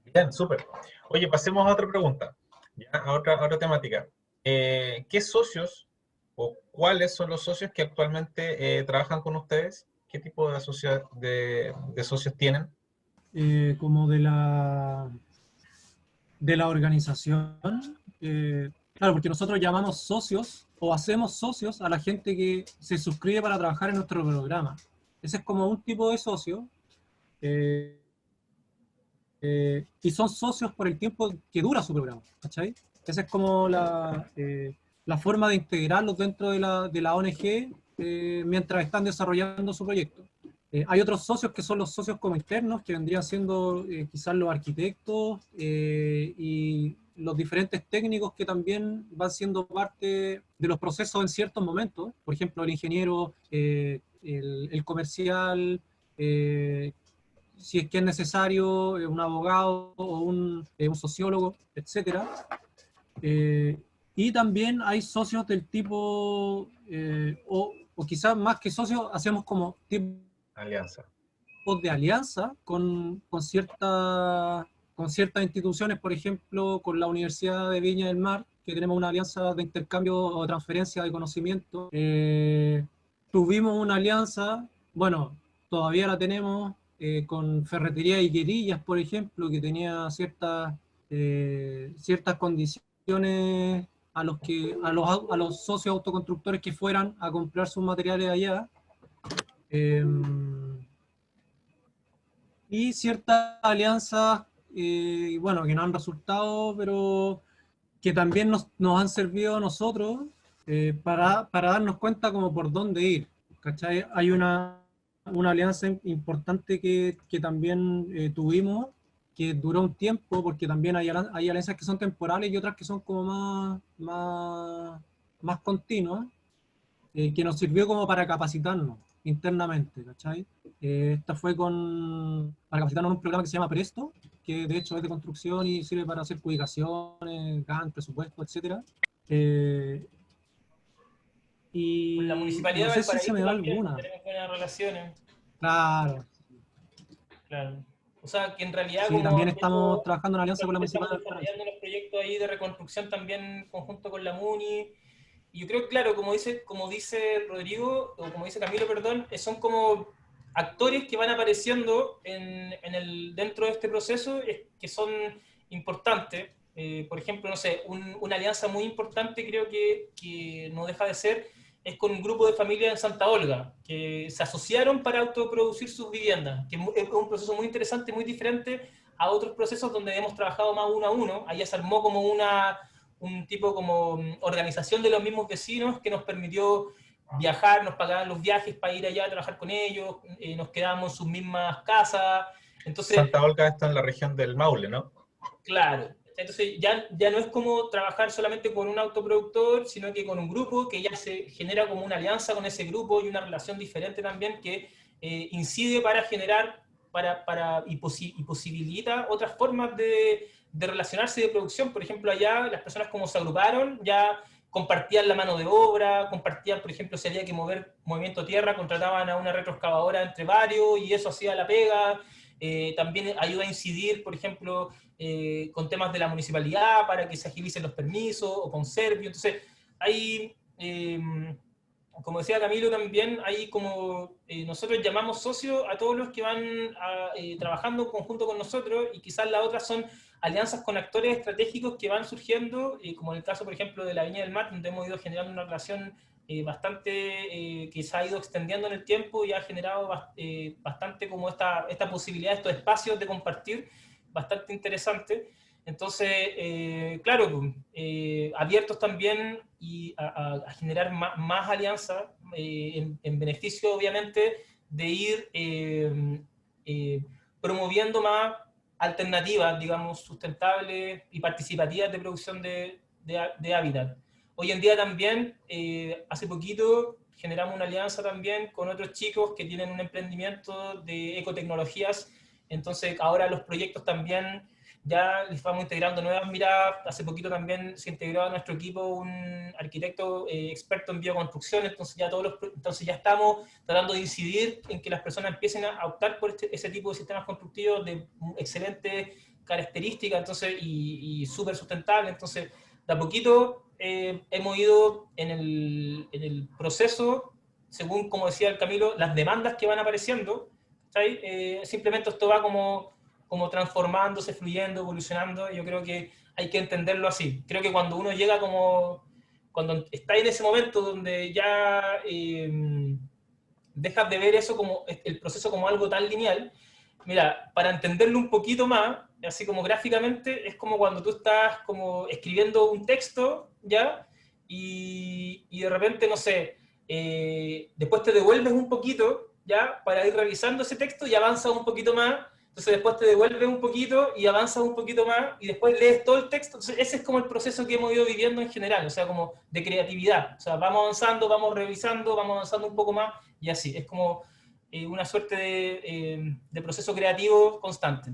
Bien, súper. Oye, pasemos a otra pregunta, ya, a otra temática. ¿Qué socios o cuáles son los socios que actualmente trabajan con ustedes? ¿Qué tipo de socios tienen? Como de la organización. Claro, porque nosotros llamamos socios o hacemos socios a la gente que se suscribe para trabajar en nuestro programa. Ese es como un tipo de socio. Eh, y son socios por el tiempo que dura su programa, ¿cachai? Esa es como la forma de integrarlos dentro de la ONG mientras están desarrollando su proyecto. Hay otros socios que son los socios como internos, que vendrían siendo quizás los arquitectos y los diferentes técnicos que también van siendo parte de los procesos en ciertos momentos. Por ejemplo, el ingeniero, el comercial, si es que es necesario, un abogado o un sociólogo, etcétera. Y también hay socios del tipo, o quizás más que socios, hacemos como tipos Alianza. de alianza con ciertas instituciones, por ejemplo, con la Universidad de Viña del Mar, que tenemos una alianza de intercambio o transferencia de conocimiento. Tuvimos una alianza, bueno, todavía la tenemos, con Ferretería y Querillas, por ejemplo, que tenía ciertas condiciones a los socios autoconstructores que fueran a comprar sus materiales allá. Y ciertas alianzas, bueno, que no han resultado, pero que también nos han servido a nosotros para darnos cuenta como por dónde ir. ¿Cachai? Hay una alianza importante que también tuvimos, que duró un tiempo, porque también hay alianzas que son temporales y otras que son como más continuas, que nos sirvió como para capacitarnos internamente, ¿cachai? Esta fue para capacitarnos en un programa que se llama Presto, que de hecho es de construcción y sirve para hacer publicaciones, Gantt, presupuesto, etc. Con la Y Municipalidad no de sé si se me Valparaíso da también alguna. tenemos buenas relaciones. Claro, Claro. O sea, que en realidad, sí, como también de hecho, estamos trabajando en alianza con la estamos Municipalidad de Valparaíso. desarrollando los proyectos ahí de reconstrucción también en conjunto con la MUNI. Y yo creo que, claro, como dice Rodrigo, o como dice Camilo, perdón, son como actores que van apareciendo dentro de este proceso que son importantes. Por ejemplo, no sé, una alianza muy importante creo que no deja de ser es con un grupo de familias en Santa Olga, que se asociaron para autoproducir sus viviendas, que es un proceso muy interesante, muy diferente a otros procesos donde hemos trabajado más uno a uno. Allá se armó como un tipo como organización de los mismos vecinos que nos permitió viajar, nos pagaban los viajes para ir allá a trabajar con ellos, nos quedábamos en sus mismas casas. Entonces, Santa Olga está en la región del Maule, ¿no? claro. Entonces ya no es como trabajar solamente con un autoproductor, sino que con un grupo que ya se genera como una alianza con ese grupo y una relación diferente también que incide para generar y posibilita otras formas de relacionarse y de producción. Por ejemplo, allá las personas como se agruparon ya compartían la mano de obra, compartían, por ejemplo, si había que mover movimiento tierra, contrataban a una retroexcavadora entre varios y eso hacía la pega. También ayuda a incidir, por ejemplo, con temas de la municipalidad para que se agilicen los permisos o con Servio. Entonces, hay, como decía Camilo también, hay como nosotros llamamos socios a todos los que van trabajando en conjunto con nosotros y quizás las otras son alianzas con actores estratégicos que van surgiendo, como en el caso, por ejemplo, de la Viña del Mar, donde hemos ido generando una relación bastante que se ha ido extendiendo en el tiempo y ha generado bastante como esta posibilidad, estos espacios de compartir, bastante interesante. Entonces, claro, abiertos también a generar más alianzas en beneficio, obviamente, de ir promoviendo más alternativas, digamos, sustentables y participativas de producción de hábitat. Hoy en día también, hace poquito, generamos una alianza también con otros chicos que tienen un emprendimiento de ecotecnologías, entonces ahora los proyectos también ya les vamos integrando nuevas miradas. Hace poquito también se integró a nuestro equipo un arquitecto experto en bioconstrucción, entonces ya estamos tratando de incidir en que las personas empiecen a optar por ese tipo de sistemas constructivos de excelentes características, entonces, y súper sustentables. Entonces, de a poquito hemos ido en el proceso, según, como decía el Camilo, las demandas que van apareciendo, simplemente esto va como transformándose, fluyendo, evolucionando. Yo creo que hay que entenderlo así. Creo que cuando uno llega cuando está en ese momento donde ya dejas de ver eso como el proceso como algo tan lineal, mira, para entenderlo un poquito más, así como gráficamente, es como cuando tú estás como escribiendo un texto, ¿ya? Y de repente, no sé, después te devuelves un poquito, ¿ya? Para ir revisando ese texto y avanzas un poquito más. Entonces después te devuelves un poquito y avanzas un poquito más y después lees todo el texto. Entonces ese es como el proceso que hemos ido viviendo en general, o sea, como de creatividad. O sea, vamos avanzando, vamos revisando, vamos avanzando un poco más y así. Es como una suerte de proceso creativo constante.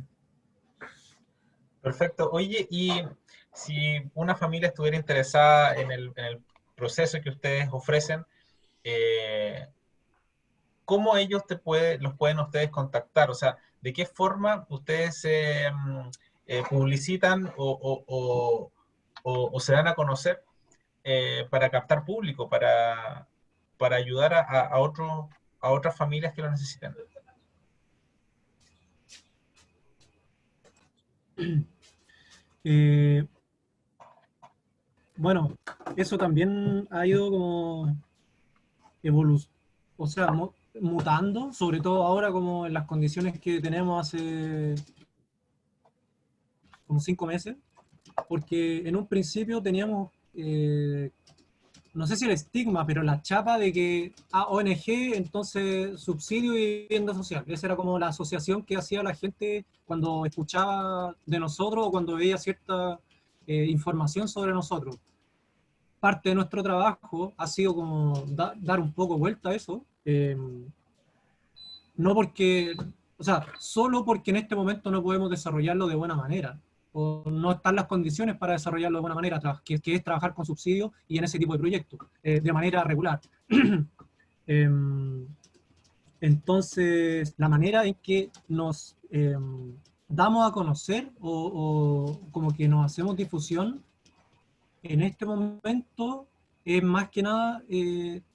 Perfecto. Oye, y si una familia estuviera interesada en el proceso que ustedes ofrecen, eh, ¿cómo ellos los pueden ustedes contactar? O sea, ¿de qué forma ustedes publicitan o se dan a conocer para captar público, para ayudar a otras familias que lo necesitan? Bueno, eso también ha ido como o sea, mutando, sobre todo ahora como en las condiciones que tenemos hace como 5 meses, porque en un principio teníamos, no sé si el estigma, pero la chapa de que ONG, entonces subsidio y vivienda social. Esa era como la asociación que hacía la gente cuando escuchaba de nosotros o cuando veía cierta información sobre nosotros. Parte de nuestro trabajo ha sido como dar un poco vuelta a eso, no porque, o sea, solo porque en este momento no podemos desarrollarlo de buena manera, o no están las condiciones para desarrollarlo de buena manera, que es trabajar con subsidios y en ese tipo de proyectos, de manera regular. Entonces, la manera en que nos damos a conocer o como que nos hacemos difusión en este momento es más que nada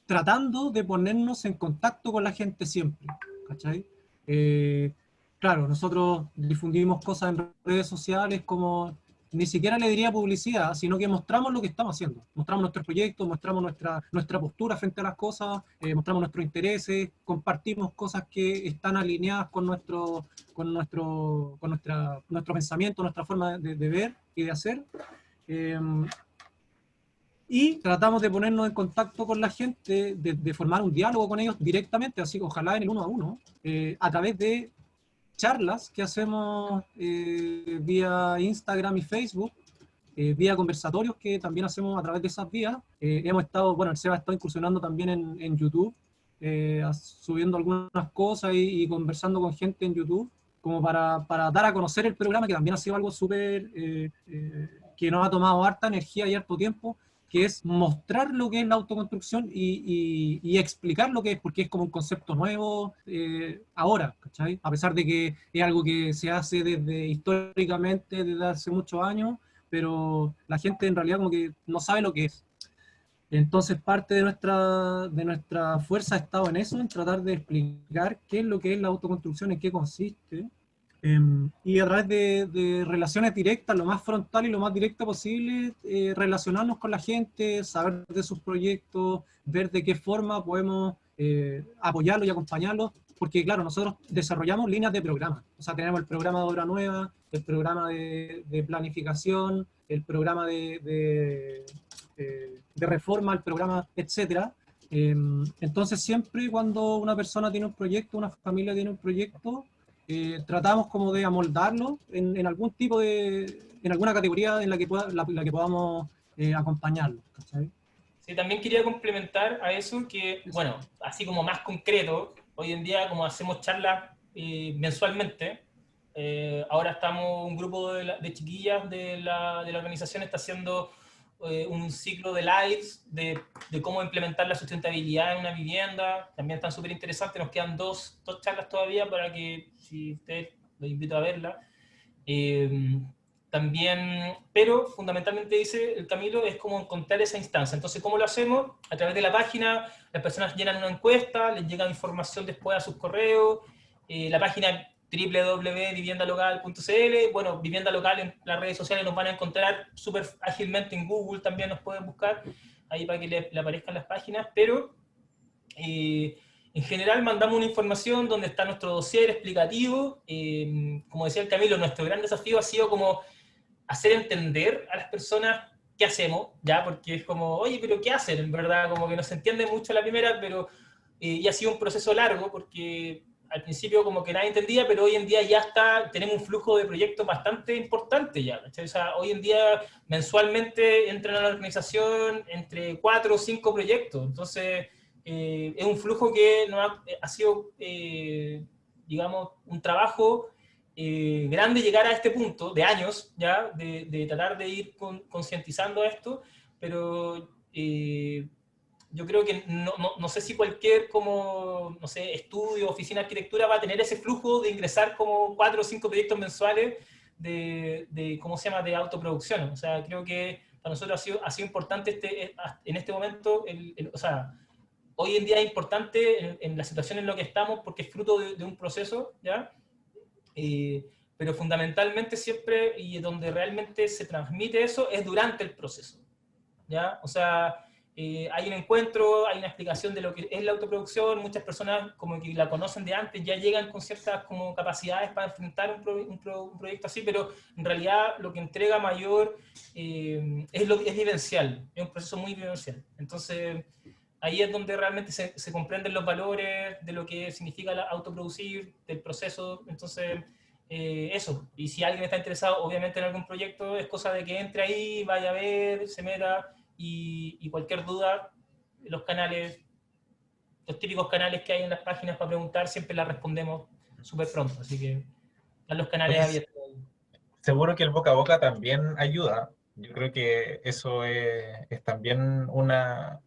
tratando de ponernos en contacto con la gente siempre, ¿cachai? Claro, nosotros difundimos cosas en redes sociales como, ni siquiera le diría publicidad, sino que mostramos lo que estamos haciendo, mostramos nuestros proyectos, mostramos nuestra postura frente a las cosas, mostramos nuestros intereses, compartimos cosas que están alineadas con nuestro pensamiento, nuestra forma de ver y de hacer. Y tratamos de ponernos en contacto con la gente, de formar un diálogo con ellos directamente, así ojalá en el 1 a 1, a través de charlas que hacemos vía Instagram y Facebook, vía conversatorios que también hacemos a través de esas vías. Hemos estado, bueno, el Seba ha estado incursionando también en YouTube, subiendo algunas cosas y conversando con gente en YouTube, como para dar a conocer el programa, que también ha sido algo súper, que nos ha tomado harta energía y harto tiempo, que es mostrar lo que es la autoconstrucción y explicar lo que es, porque es como un concepto nuevo ahora, ¿cachai? A pesar de que es algo que se hace históricamente, desde hace muchos años, pero la gente en realidad como que no sabe lo que es. Entonces parte de nuestra fuerza ha estado en eso, en tratar de explicar qué es lo que es la autoconstrucción, en qué consiste, y a través de relaciones directas, lo más frontal y lo más directa posible, relacionarnos con la gente, saber de sus proyectos, ver de qué forma podemos apoyarlos y acompañarlos, porque claro, nosotros desarrollamos líneas de programa, o sea, tenemos el programa de obra nueva, el programa de planificación, el programa de reforma, el programa, etcétera. Entonces siempre cuando una persona tiene un proyecto, una familia tiene un proyecto, tratamos como de amoldarlo en algún tipo en alguna categoría en la que, la que podamos acompañarlo, ¿cachai? Sí, también quería complementar a eso que, bueno, así como más concreto, hoy en día como hacemos charlas mensualmente, ahora estamos, un grupo de chiquillas de la organización está haciendo un ciclo de lives de cómo implementar la sustentabilidad en una vivienda, también están súper interesantes, nos quedan dos charlas todavía para que, si ustedes, los invito a verla. También, pero fundamentalmente dice el Camilo, es como encontrar esa instancia. Entonces, ¿cómo lo hacemos? A través de la página, las personas llenan una encuesta, les llega información después a sus correos, la página www.viviendalocal.cl, bueno, Vivienda Local en las redes sociales nos van a encontrar súper ágilmente, en Google también nos pueden buscar, ahí para que le aparezcan las páginas, pero en general mandamos una información donde está nuestro dossier explicativo, como decía el Camilo, nuestro gran desafío ha sido como hacer entender a las personas qué hacemos, ¿ya? Porque es como, oye, pero ¿qué hacen? En verdad, como que no se entiende mucho la primera, pero y ha sido un proceso largo, porque al principio como que nadie entendía, pero hoy en día ya está, tenemos un flujo de proyectos bastante importante ya, ¿cachai? O sea, hoy en día mensualmente entran a la organización entre 4 o 5 proyectos, entonces es un flujo que no ha sido, digamos, un trabajo grande llegar a este punto, de años ya, de tratar de ir concientizando esto, pero yo creo que no sé si cualquier como, no sé, estudio, oficina de arquitectura va a tener ese flujo de ingresar como 4 o 5 proyectos mensuales ¿cómo se llama?, de autoproducción. O sea, creo que para nosotros ha sido importante en este momento, o sea, hoy en día es importante en la situación en la que estamos porque es fruto de un proceso, ¿ya? Pero fundamentalmente siempre, y donde realmente se transmite eso, es durante el proceso, ¿ya? O sea, hay un encuentro, hay una explicación de lo que es la autoproducción, muchas personas como que la conocen de antes, ya llegan con ciertas como capacidades para enfrentar un proyecto así, pero en realidad lo que entrega mayor es vivencial, es un proceso muy vivencial. Entonces, ahí es donde realmente se comprenden los valores de lo que significa autoproducir, del proceso. Entonces, eso. Y si alguien está interesado, obviamente, en algún proyecto, es cosa de que entre ahí, vaya a ver, se meta, y cualquier duda, los canales, los típicos canales que hay en las páginas para preguntar, siempre las respondemos súper pronto. Así que están los canales Oye, abiertos. seguro que el boca a boca también ayuda. Yo creo que eso es también una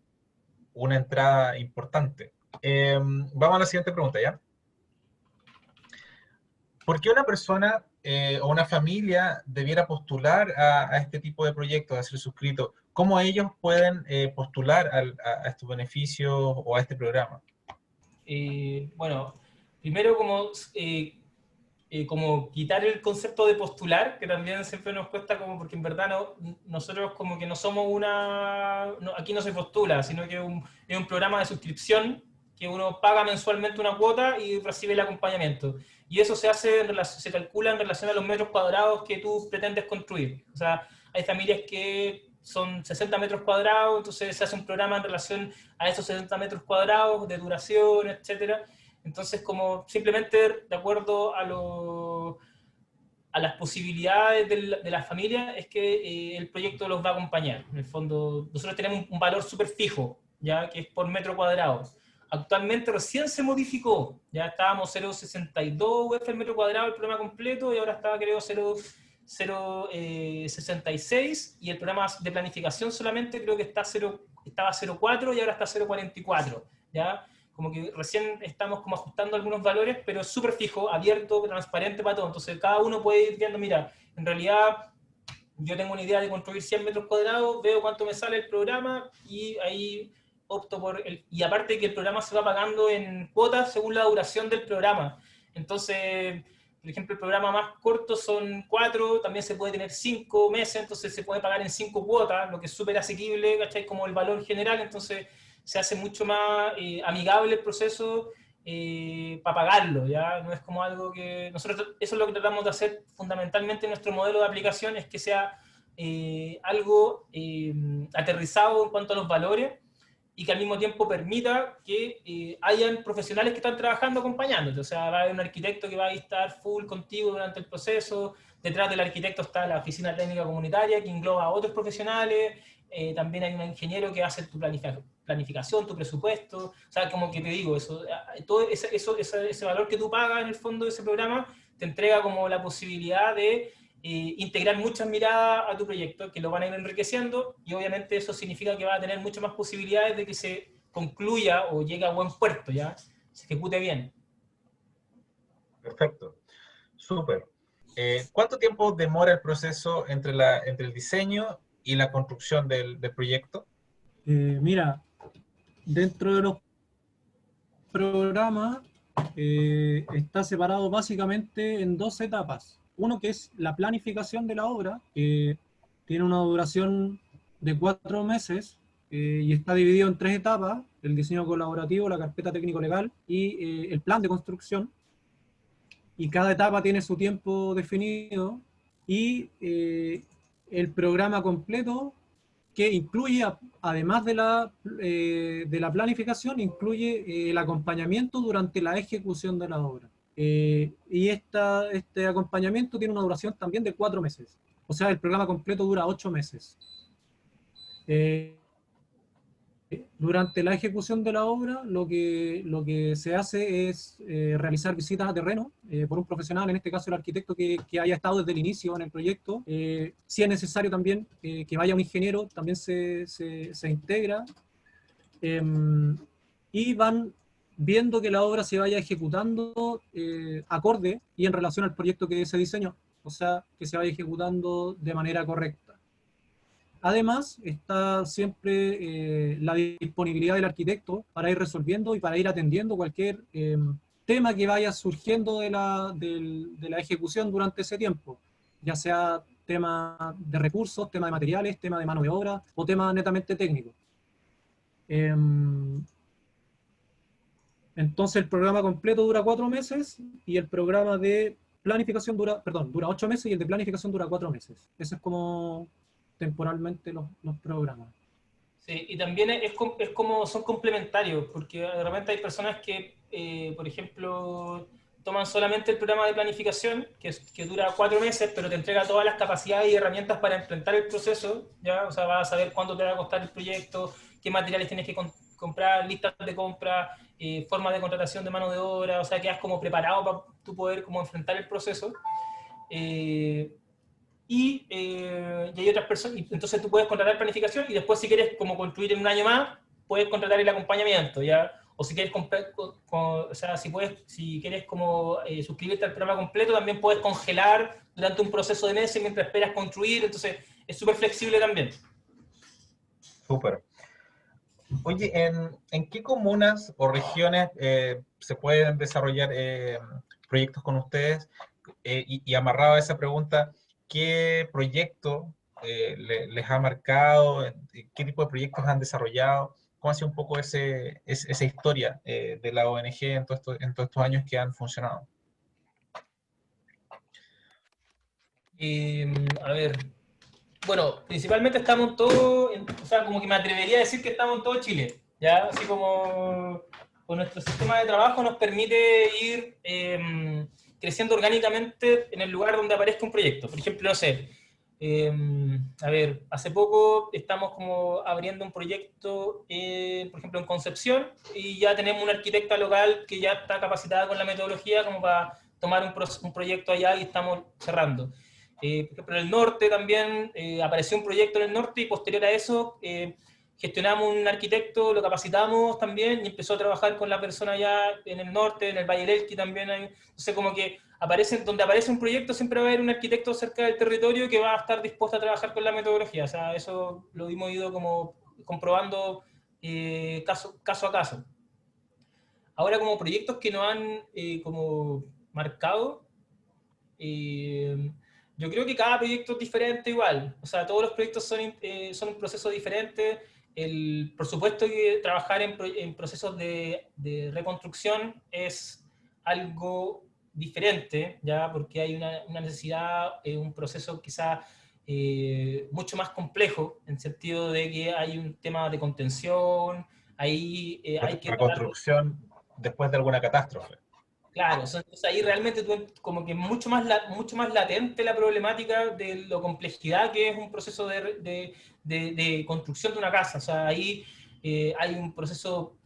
entrada importante. Vamos a la siguiente pregunta, ¿ya? ¿Por qué una persona o una familia debiera postular a este tipo de proyectos, a ser suscrito? ¿Cómo ellos pueden postular a estos beneficios o a este programa? Bueno, primero como quitar el concepto de postular, que también siempre nos cuesta, como porque en verdad nosotros como que no somos aquí no se postula, sino que es un programa de suscripción que uno paga mensualmente una cuota y recibe el acompañamiento. Y eso se calcula en relación a los metros cuadrados que tú pretendes construir. O sea, hay familias que son 60 metros cuadrados, entonces se hace un programa en relación a esos 60 metros cuadrados de duración, etcétera. Entonces, como simplemente de acuerdo a las posibilidades de la familia, es que el proyecto los va a acompañar. En el fondo, nosotros tenemos un valor súper fijo, ya que es por metro cuadrado. Actualmente recién se modificó, ya estábamos 0,62 UF el metro cuadrado el programa completo, y ahora estaba, creo, 0,66, y el programa de planificación solamente creo que estaba 0,4 y ahora está 0,44, ¿ya? Como que recién estamos como ajustando algunos valores, pero es súper fijo, abierto, transparente para todo. Entonces cada uno puede ir viendo, mira, en realidad yo tengo una idea de construir 100 metros cuadrados, veo cuánto me sale el programa y ahí opto por y aparte que el programa se va pagando en cuotas según la duración del programa. Entonces, por ejemplo, el programa más corto son 4, también se puede tener 5 meses, entonces se puede pagar en 5 cuotas, lo que es súper asequible, ¿cachai? Como el valor general, entonces se hace mucho más amigable el proceso para pagarlo, ¿ya? No es como algo que... Nosotros, eso es lo que tratamos de hacer fundamentalmente en nuestro modelo de aplicación, es que sea algo aterrizado en cuanto a los valores, y que al mismo tiempo permita que hayan profesionales que están trabajando acompañándote. O sea, va a haber un arquitecto que va a estar full contigo durante el proceso, detrás del arquitecto está la oficina técnica comunitaria que engloba a otros profesionales, también hay un ingeniero que hace tu planificación, tu presupuesto, o sea, como que te digo, todo ese valor que tú pagas en el fondo de ese programa te entrega como la posibilidad de integrar muchas miradas a tu proyecto que lo van a ir enriqueciendo, y obviamente eso significa que va a tener muchas más posibilidades de que se concluya o llegue a buen puerto, ¿ya? Se ejecute bien. Perfecto, súper. ¿Cuánto tiempo demora el proceso entre el diseño y la construcción del proyecto? Mira, dentro de los programas está separado básicamente en dos etapas. Uno que es la planificación de la obra, que tiene una duración de 4 meses y está dividido en 3 etapas: el diseño colaborativo, la carpeta técnico-legal y el plan de construcción. Y cada etapa tiene su tiempo definido, y el programa completo, que incluye, además de la planificación, incluye el acompañamiento durante la ejecución de la obra. Y este acompañamiento tiene una duración también de 4 meses. O sea, el programa completo dura 8 meses. Durante la ejecución de la obra, lo que se hace es realizar visitas a terreno por un profesional, en este caso el arquitecto que haya estado desde el inicio en el proyecto. Si es necesario también que vaya un ingeniero, también se integra. Y van viendo que la obra se vaya ejecutando acorde y en relación al proyecto que se diseñó, o sea, que se vaya ejecutando de manera correcta. Además, está siempre la disponibilidad del arquitecto para ir resolviendo y para ir atendiendo cualquier tema que vaya surgiendo de la ejecución durante ese tiempo, ya sea tema de recursos, tema de materiales, tema de mano de obra o tema netamente técnico. Entonces el programa completo dura 4 meses y el programa de planificación dura 8 meses y el de planificación dura 4 meses. Eso es como temporalmente los programas. Sí, y también es como son complementarios, porque de repente hay personas que, por ejemplo, toman solamente el programa de planificación, que dura 4 meses, pero te entrega todas las capacidades y herramientas para enfrentar el proceso, ¿ya? O sea, vas a saber cuánto te va a costar el proyecto, qué materiales tienes que comprar, listas de compra, formas de contratación de mano de obra, o sea, quedas como preparado para tú poder como enfrentar el proceso. Y hay otras personas, entonces tú puedes contratar planificación y después, si quieres como construir en un año más, puedes contratar el acompañamiento, ¿ya? O si quieres o sea, si quieres como suscribirte al programa completo, también puedes congelar durante un proceso de meses mientras esperas construir, entonces es súper flexible también. Súper. Oye, ¿en qué comunas o regiones se pueden desarrollar proyectos con ustedes? Y amarrado a esa pregunta, ¿qué proyecto les ha marcado? ¿Qué tipo de proyectos han desarrollado? ¿Cómo ha sido un poco esa historia de la ONG en todos estos años que han funcionado? A ver, bueno, principalmente estamos todos, o sea, como que me atrevería a decir que estamos en todo Chile, ¿ya? Así como con nuestro sistema de trabajo nos permite ir creciendo orgánicamente en el lugar donde aparezca un proyecto. Por ejemplo, no sé, a ver, hace poco estamos como abriendo un proyecto, por ejemplo, en Concepción, y ya tenemos una arquitecta local que ya está capacitada con la metodología como para tomar un proyecto allá, y estamos cerrando. Por ejemplo, en el norte también apareció un proyecto en el norte, y posterior a eso gestionamos un arquitecto, lo capacitamos también y empezó a trabajar con la persona allá en el norte, en el Valle del Elqui también hay. Entonces, como que donde aparece un proyecto siempre va a haber un arquitecto cerca del territorio que va a estar dispuesto a trabajar con la metodología. O sea, eso lo hemos ido como comprobando caso a caso. Ahora, como proyectos que nos han como marcado, yo creo que cada proyecto es diferente igual. O sea, todos los proyectos son un proceso diferente. Por supuesto que trabajar en procesos de reconstrucción es algo diferente, ¿ya? Porque hay una necesidad, un proceso quizá mucho más complejo, en el sentido de que hay un tema de contención, Ahí hay que tratar de... Reconstrucción después de alguna catástrofe. Claro, entonces ahí realmente tú, como que mucho más latente la problemática de la complejidad que es un proceso de construcción de una casa. O sea, ahí hay un proceso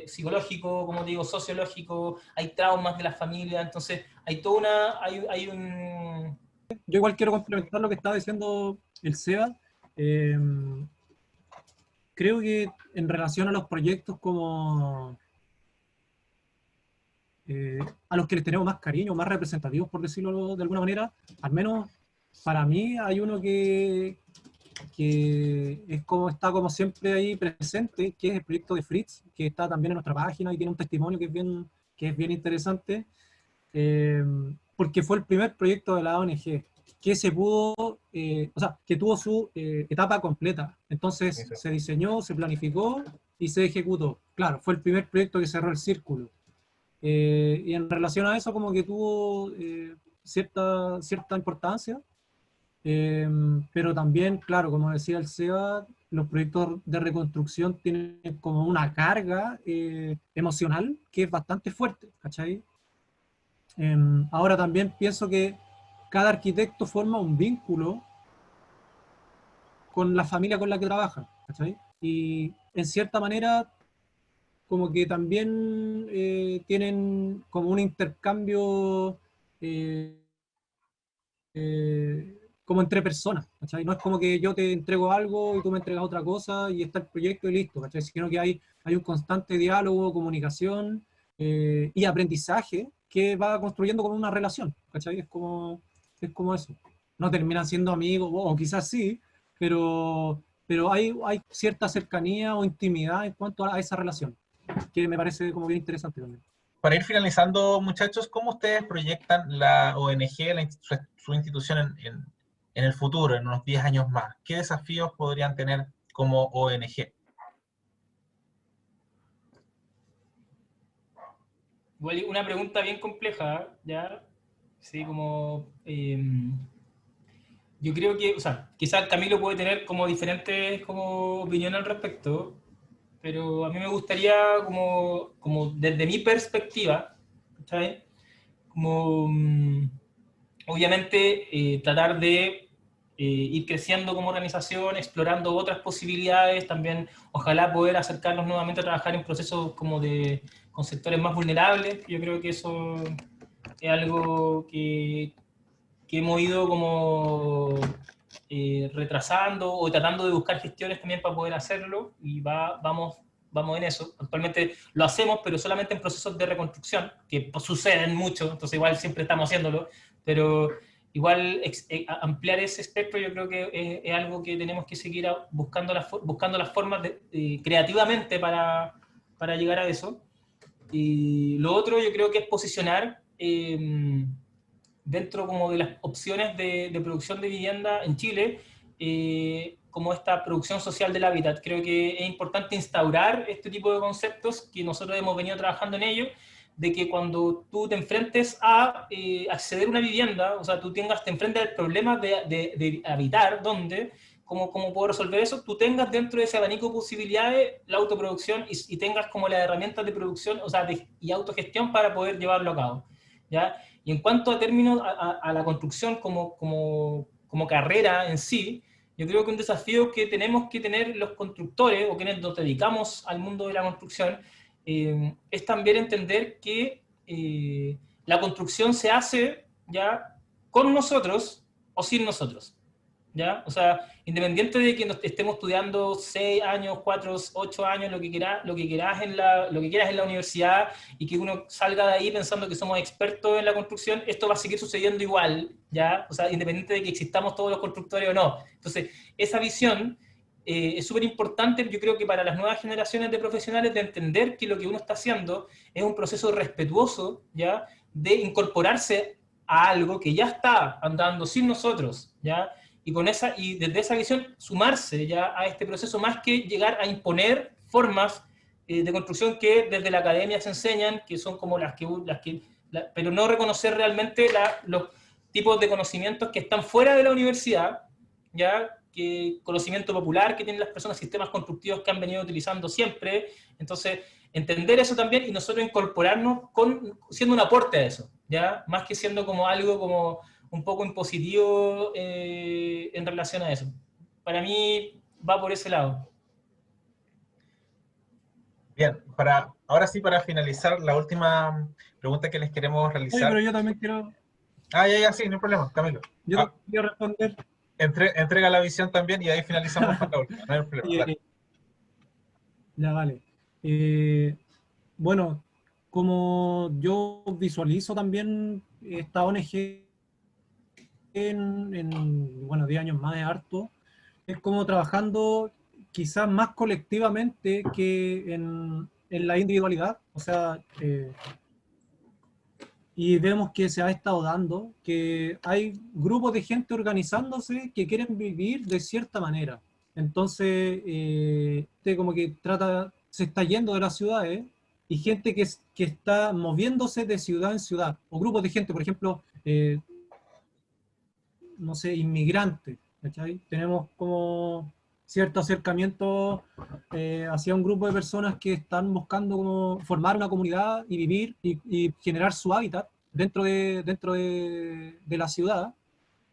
psicológico, como digo, sociológico, hay traumas de las familias, entonces hay toda una... Hay un... Yo igual quiero complementar lo que estaba diciendo el Seba. Eh, Creo que en relación a los proyectos como a los que les tenemos más cariño, más representativos, por decirlo de alguna manera, al menos para mí hay uno que es como, está como siempre ahí presente, que es el proyecto de Fritz, que está también en nuestra página y tiene un testimonio que es bien interesante, porque fue el primer proyecto de la ONG que se pudo, o sea, que tuvo su etapa completa. Entonces Eso. se diseñó, se planificó y se ejecutó. Claro, fue el primer proyecto que cerró el círculo. Y en relación a eso, como que tuvo cierta importancia, pero también, claro, como decía el Seba, los proyectos de reconstrucción tienen como una carga emocional que es bastante fuerte, ¿cachai? Ahora también pienso que cada arquitecto forma un vínculo con la familia con la que trabaja, ¿cachai? Y en cierta manera como que también tienen como un intercambio eh, como entre personas, ¿cachai? No es como que yo te entrego algo y tú me entregas otra cosa y está el proyecto y listo, ¿cachai? Sino que hay un constante diálogo, comunicación y aprendizaje que va construyendo como una relación, ¿cachai? Es como eso. No terminan siendo amigos, o quizás sí, pero hay cierta cercanía o intimidad en cuanto a esa relación, que me parece como bien interesante también. Para ir finalizando, muchachos, ¿cómo ustedes proyectan la ONG, su institución en el futuro, en unos 10 años más? ¿Qué desafíos podrían tener como ONG? Igual una pregunta bien compleja, ¿ya? Sí, como... yo creo que, o sea, quizás Camilo puede tener como diferentes como opiniones al respecto, pero a mí me gustaría como desde mi perspectiva, ¿sabes? Como obviamente tratar de ir creciendo como organización, explorando otras posibilidades, también ojalá poder acercarnos nuevamente a trabajar en procesos como con sectores más vulnerables. Yo creo que eso es algo que hemos ido como retrasando o tratando de buscar gestiones también para poder hacerlo y vamos en eso. Actualmente lo hacemos, pero solamente en procesos de reconstrucción, que suceden mucho, entonces igual siempre estamos haciéndolo, pero igual ampliar ese espectro yo creo que es algo que tenemos que seguir buscando las formas creativamente para llegar a eso. Y lo otro yo creo que es posicionar dentro como de las opciones de producción de vivienda en Chile, como esta producción social del hábitat. Creo que es importante instaurar este tipo de conceptos que nosotros hemos venido trabajando en ello, de que cuando tú te enfrentes a acceder a una vivienda, o sea, te enfrentes al problema de habitar, ¿dónde? ¿Cómo puedo resolver eso? Tú tengas dentro de ese abanico de posibilidades la autoproducción y tengas como las herramientas de producción, o sea, y autogestión para poder llevarlo a cabo, ¿ya? Y en cuanto a términos a la construcción como carrera en sí, yo creo que un desafío que tenemos que tener los constructores o quienes nos dedicamos al mundo de la construcción es también entender que la construcción se hace ya con nosotros o sin nosotros, ¿ya? O sea, independiente de que nos estemos estudiando 6 años, 4, 8 años, lo que quieras en la universidad y que uno salga de ahí pensando que somos expertos en la construcción, esto va a seguir sucediendo igual, ¿ya? O sea, independiente de que existamos todos los constructores o no. Entonces, esa visión es súper importante, yo creo que para las nuevas generaciones de profesionales, de entender que lo que uno está haciendo es un proceso respetuoso, ¿ya? De incorporarse a algo que ya está andando sin nosotros, ¿ya? Y desde esa visión sumarse ya a este proceso, más que llegar a imponer formas de construcción que desde la academia se enseñan, que son como pero no reconocer realmente los tipos de conocimientos que están fuera de la universidad, ya conocimiento popular que tienen las personas, sistemas constructivos que han venido utilizando siempre. Entonces, entender eso también y nosotros incorporarnos siendo un aporte a eso, ¿ya? Más que siendo como algo como un poco impositivo en relación a eso. Para mí va por ese lado. Bien, ahora sí, para finalizar, la última pregunta que les queremos Oye, pero realizar. yo también quiero, Ya, sí, no hay problema, Camilo. yo también quiero responder. Entrega la visión también y ahí finalizamos con la última, no hay problema. Dale. Ya, vale. Eh, bueno, como yo visualizo también esta ONG bueno, 10 años más es harto, es como trabajando quizás más colectivamente que en la individualidad, o sea, y vemos que se ha estado dando, que hay grupos de gente organizándose que quieren vivir de cierta manera. Entonces, como que se está yendo de las ciudades y gente que está moviéndose de ciudad en ciudad, o grupos de gente, por ejemplo, no sé, inmigrantes, ¿cachai? Tenemos como cierto acercamiento hacia un grupo de personas que están buscando como formar una comunidad y vivir y generar su hábitat dentro de la ciudad,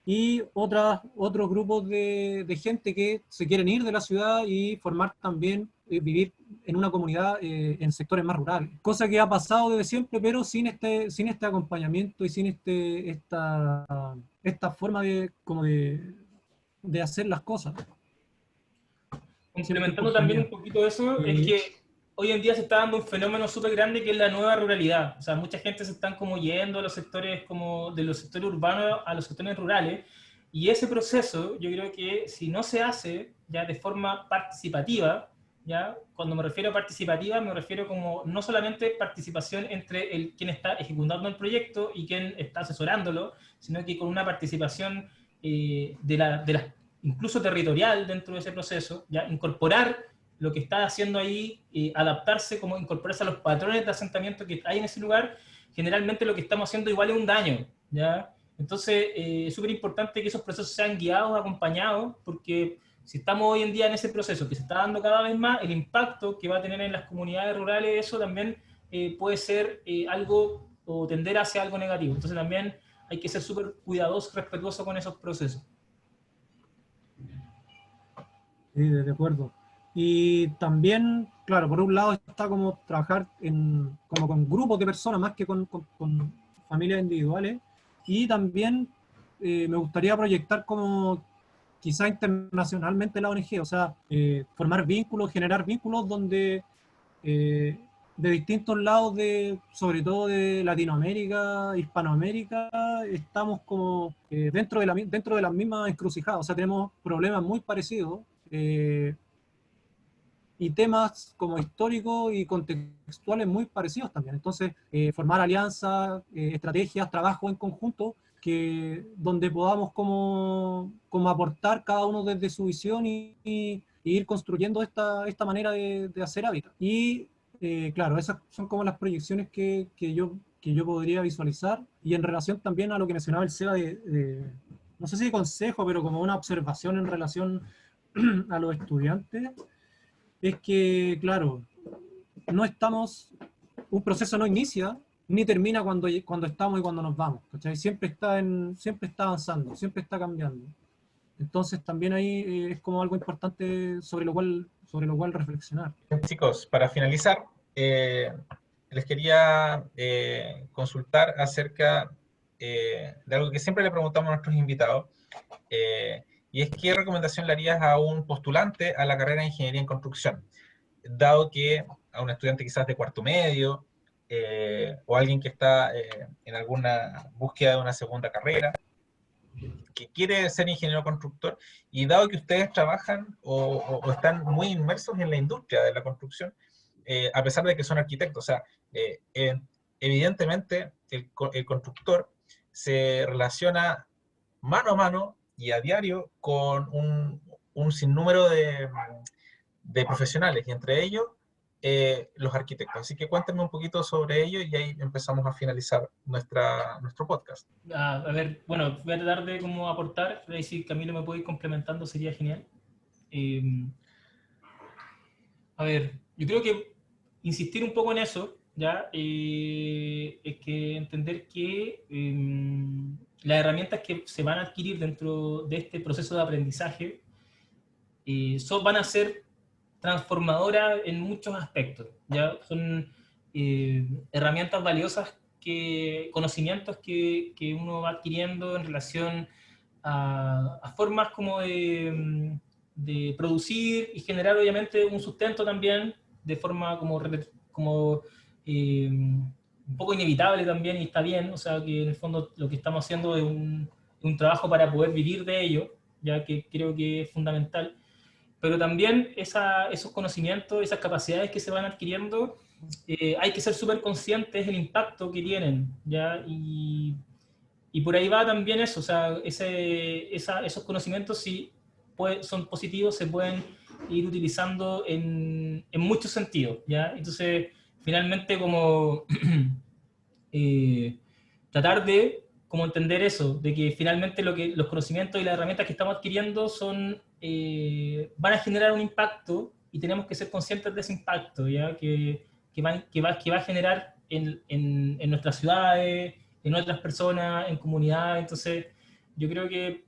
y otros grupos de gente que se quieren ir de la ciudad y formar también, vivir en una comunidad en sectores más rurales. Cosa que ha pasado desde siempre, pero sin este acompañamiento y sin esta forma de hacer las cosas. Complementando también un poquito eso, es que hoy en día se está dando un fenómeno súper grande que es la nueva ruralidad. O sea, mucha gente se están como yendo a los sectores como de los sectores urbanos a los sectores rurales, y ese proceso yo creo que si no se hace ya de forma participativa, ya cuando me refiero a participativa me refiero como no solamente participación entre quien está ejecutando el proyecto y quien está asesorándolo, sino que con una participación de las incluso territorial dentro de ese proceso, ya incorporar lo que está haciendo ahí, adaptarse, como incorporarse a los patrones de asentamiento que hay en ese lugar. Generalmente lo que estamos haciendo igual es un daño, ¿ya? Entonces es súper importante que esos procesos sean guiados, acompañados, porque si estamos hoy en día en ese proceso que se está dando cada vez más, el impacto que va a tener en las comunidades rurales, eso también puede ser algo o tender hacia algo negativo. Entonces también hay que ser súper cuidadoso, respetuoso con esos procesos. Sí, de acuerdo. Y también, claro, por un lado está como trabajar como con grupos de personas más que con familias individuales. Y también me gustaría proyectar como quizá internacionalmente la ONG, o sea, formar vínculos, generar vínculos donde eh, de distintos lados, sobre todo de Latinoamérica, Hispanoamérica, estamos como dentro de las mismas encrucijadas, o sea, tenemos problemas muy parecidos, eh, y temas como históricos y contextuales muy parecidos también. Entonces, formar alianzas, estrategias, trabajo en conjunto, donde podamos como aportar cada uno desde su visión y ir construyendo esta manera de hacer hábitat. Y claro, esas son como las proyecciones que yo podría visualizar. Y en relación también a lo que mencionaba el Seba no sé si consejo, pero como una observación en relación a los estudiantes, es que, claro, un proceso no inicia ni termina cuando estamos y cuando nos vamos, ¿cachai? Siempre está avanzando, siempre está cambiando. Entonces también ahí es como algo importante sobre lo cual reflexionar. Chicos, para finalizar, les quería consultar acerca de algo que siempre le preguntamos a nuestros invitados, y es qué recomendación le harías a un postulante a la carrera de Ingeniería en Construcción, dado que a un estudiante quizás de cuarto medio, o alguien que está en alguna búsqueda de una segunda carrera, que quiere ser ingeniero constructor, y dado que ustedes trabajan o están muy inmersos en la industria de la construcción, a pesar de que son arquitectos, o sea, evidentemente el constructor se relaciona mano a mano y a diario con un sinnúmero de profesionales, y entre ellos los arquitectos. Así que cuéntame un poquito sobre ello y ahí empezamos a finalizar nuestro podcast. A ver, bueno, voy a tratar de como aportar, ahí si Camilo me puede ir complementando sería genial. A ver, yo creo que insistir un poco en eso, ¿ya? Es que entender que las herramientas que se van a adquirir dentro de este proceso de aprendizaje van a ser transformadoras en muchos aspectos, ¿ya? Son herramientas valiosas, conocimientos que uno va adquiriendo en relación a formas como de producir y generar obviamente un sustento también de forma como un poco inevitable también, y está bien, o sea que en el fondo lo que estamos haciendo es un trabajo para poder vivir de ello, ya que creo que es fundamental, pero también esos conocimientos, esas capacidades que se van adquiriendo, hay que ser súper conscientes del impacto que tienen, ¿ya? Y por ahí va también eso, o sea, esos conocimientos, si son positivos, se pueden ir utilizando en muchos sentidos, ¿ya? Entonces, finalmente, como tratar de como entender eso, de que finalmente los conocimientos y las herramientas que estamos adquiriendo van a generar un impacto y tenemos que ser conscientes de ese impacto, ¿ya? Que va a generar en nuestras ciudades, en otras personas, en comunidades. Entonces, yo creo que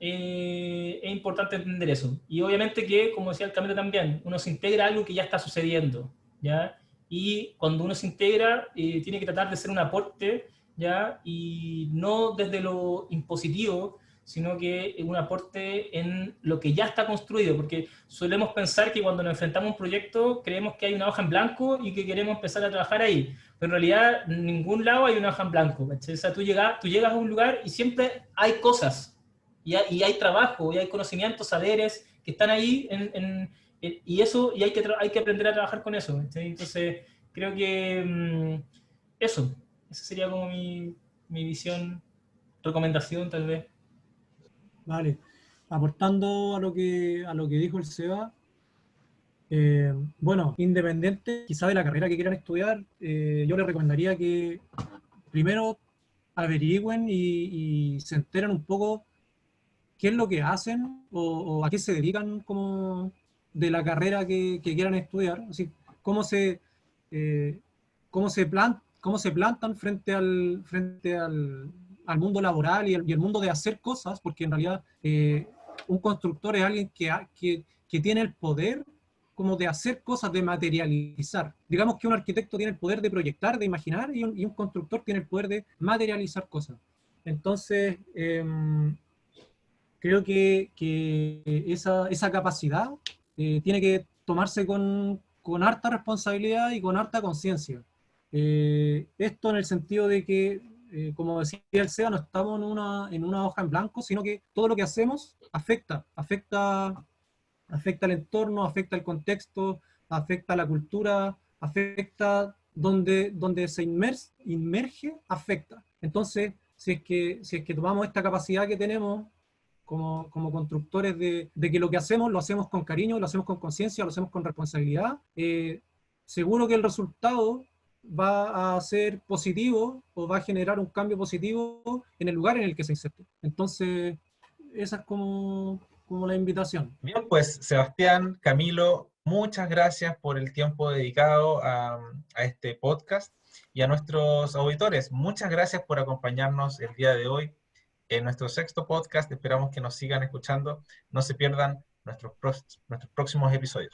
es importante entender eso. Y obviamente que, como decía el Camilo también, uno se integra a algo que ya está sucediendo, ¿ya? Y cuando uno se integra, tiene que tratar de ser un aporte, ¿ya? Y no desde lo impositivo, sino que un aporte en lo que ya está construido, porque solemos pensar que cuando nos enfrentamos a un proyecto creemos que hay una hoja en blanco y que queremos empezar a trabajar ahí, pero en realidad en ningún lado hay una hoja en blanco, ¿cachai? O sea, tú llegas a un lugar y siempre hay cosas, y hay trabajo, y hay conocimientos, saberes que están ahí, y eso, y hay que aprender a trabajar con eso, ¿cachai? Entonces, creo que esa sería como mi visión, recomendación tal vez. Vale. Aportando a lo que dijo el Seba, bueno, independiente quizá de la carrera que quieran estudiar, yo les recomendaría que primero averigüen y se enteren un poco qué es lo que hacen o a qué se dedican como de la carrera que quieran estudiar, así, eh, cómo se plantan frente al mundo laboral y el mundo de hacer cosas, porque en realidad un constructor es alguien que tiene el poder como de hacer cosas, de materializar. Digamos que un arquitecto tiene el poder de proyectar, de imaginar, y un constructor tiene el poder de materializar cosas. Entonces, creo que esa capacidad tiene que tomarse con harta responsabilidad y con harta conciencia. Esto en el sentido de que, como decía el SEA, no estamos en una hoja en blanco, sino que todo lo que hacemos afecta el entorno, afecta el contexto, afecta la cultura, afecta donde se inmerge, afecta. Entonces, si es que tomamos esta capacidad que tenemos como constructores de que lo que hacemos lo hacemos con cariño, lo hacemos con conciencia, lo hacemos con responsabilidad, seguro que el resultado va a ser positivo o va a generar un cambio positivo en el lugar en el que se inserte. Entonces, esa es como la invitación. Bien, pues Sebastián, Camilo, muchas gracias por el tiempo dedicado a este podcast, y a nuestros auditores, muchas gracias por acompañarnos el día de hoy en nuestro sexto podcast. Esperamos que nos sigan escuchando, no se pierdan nuestros próximos episodios.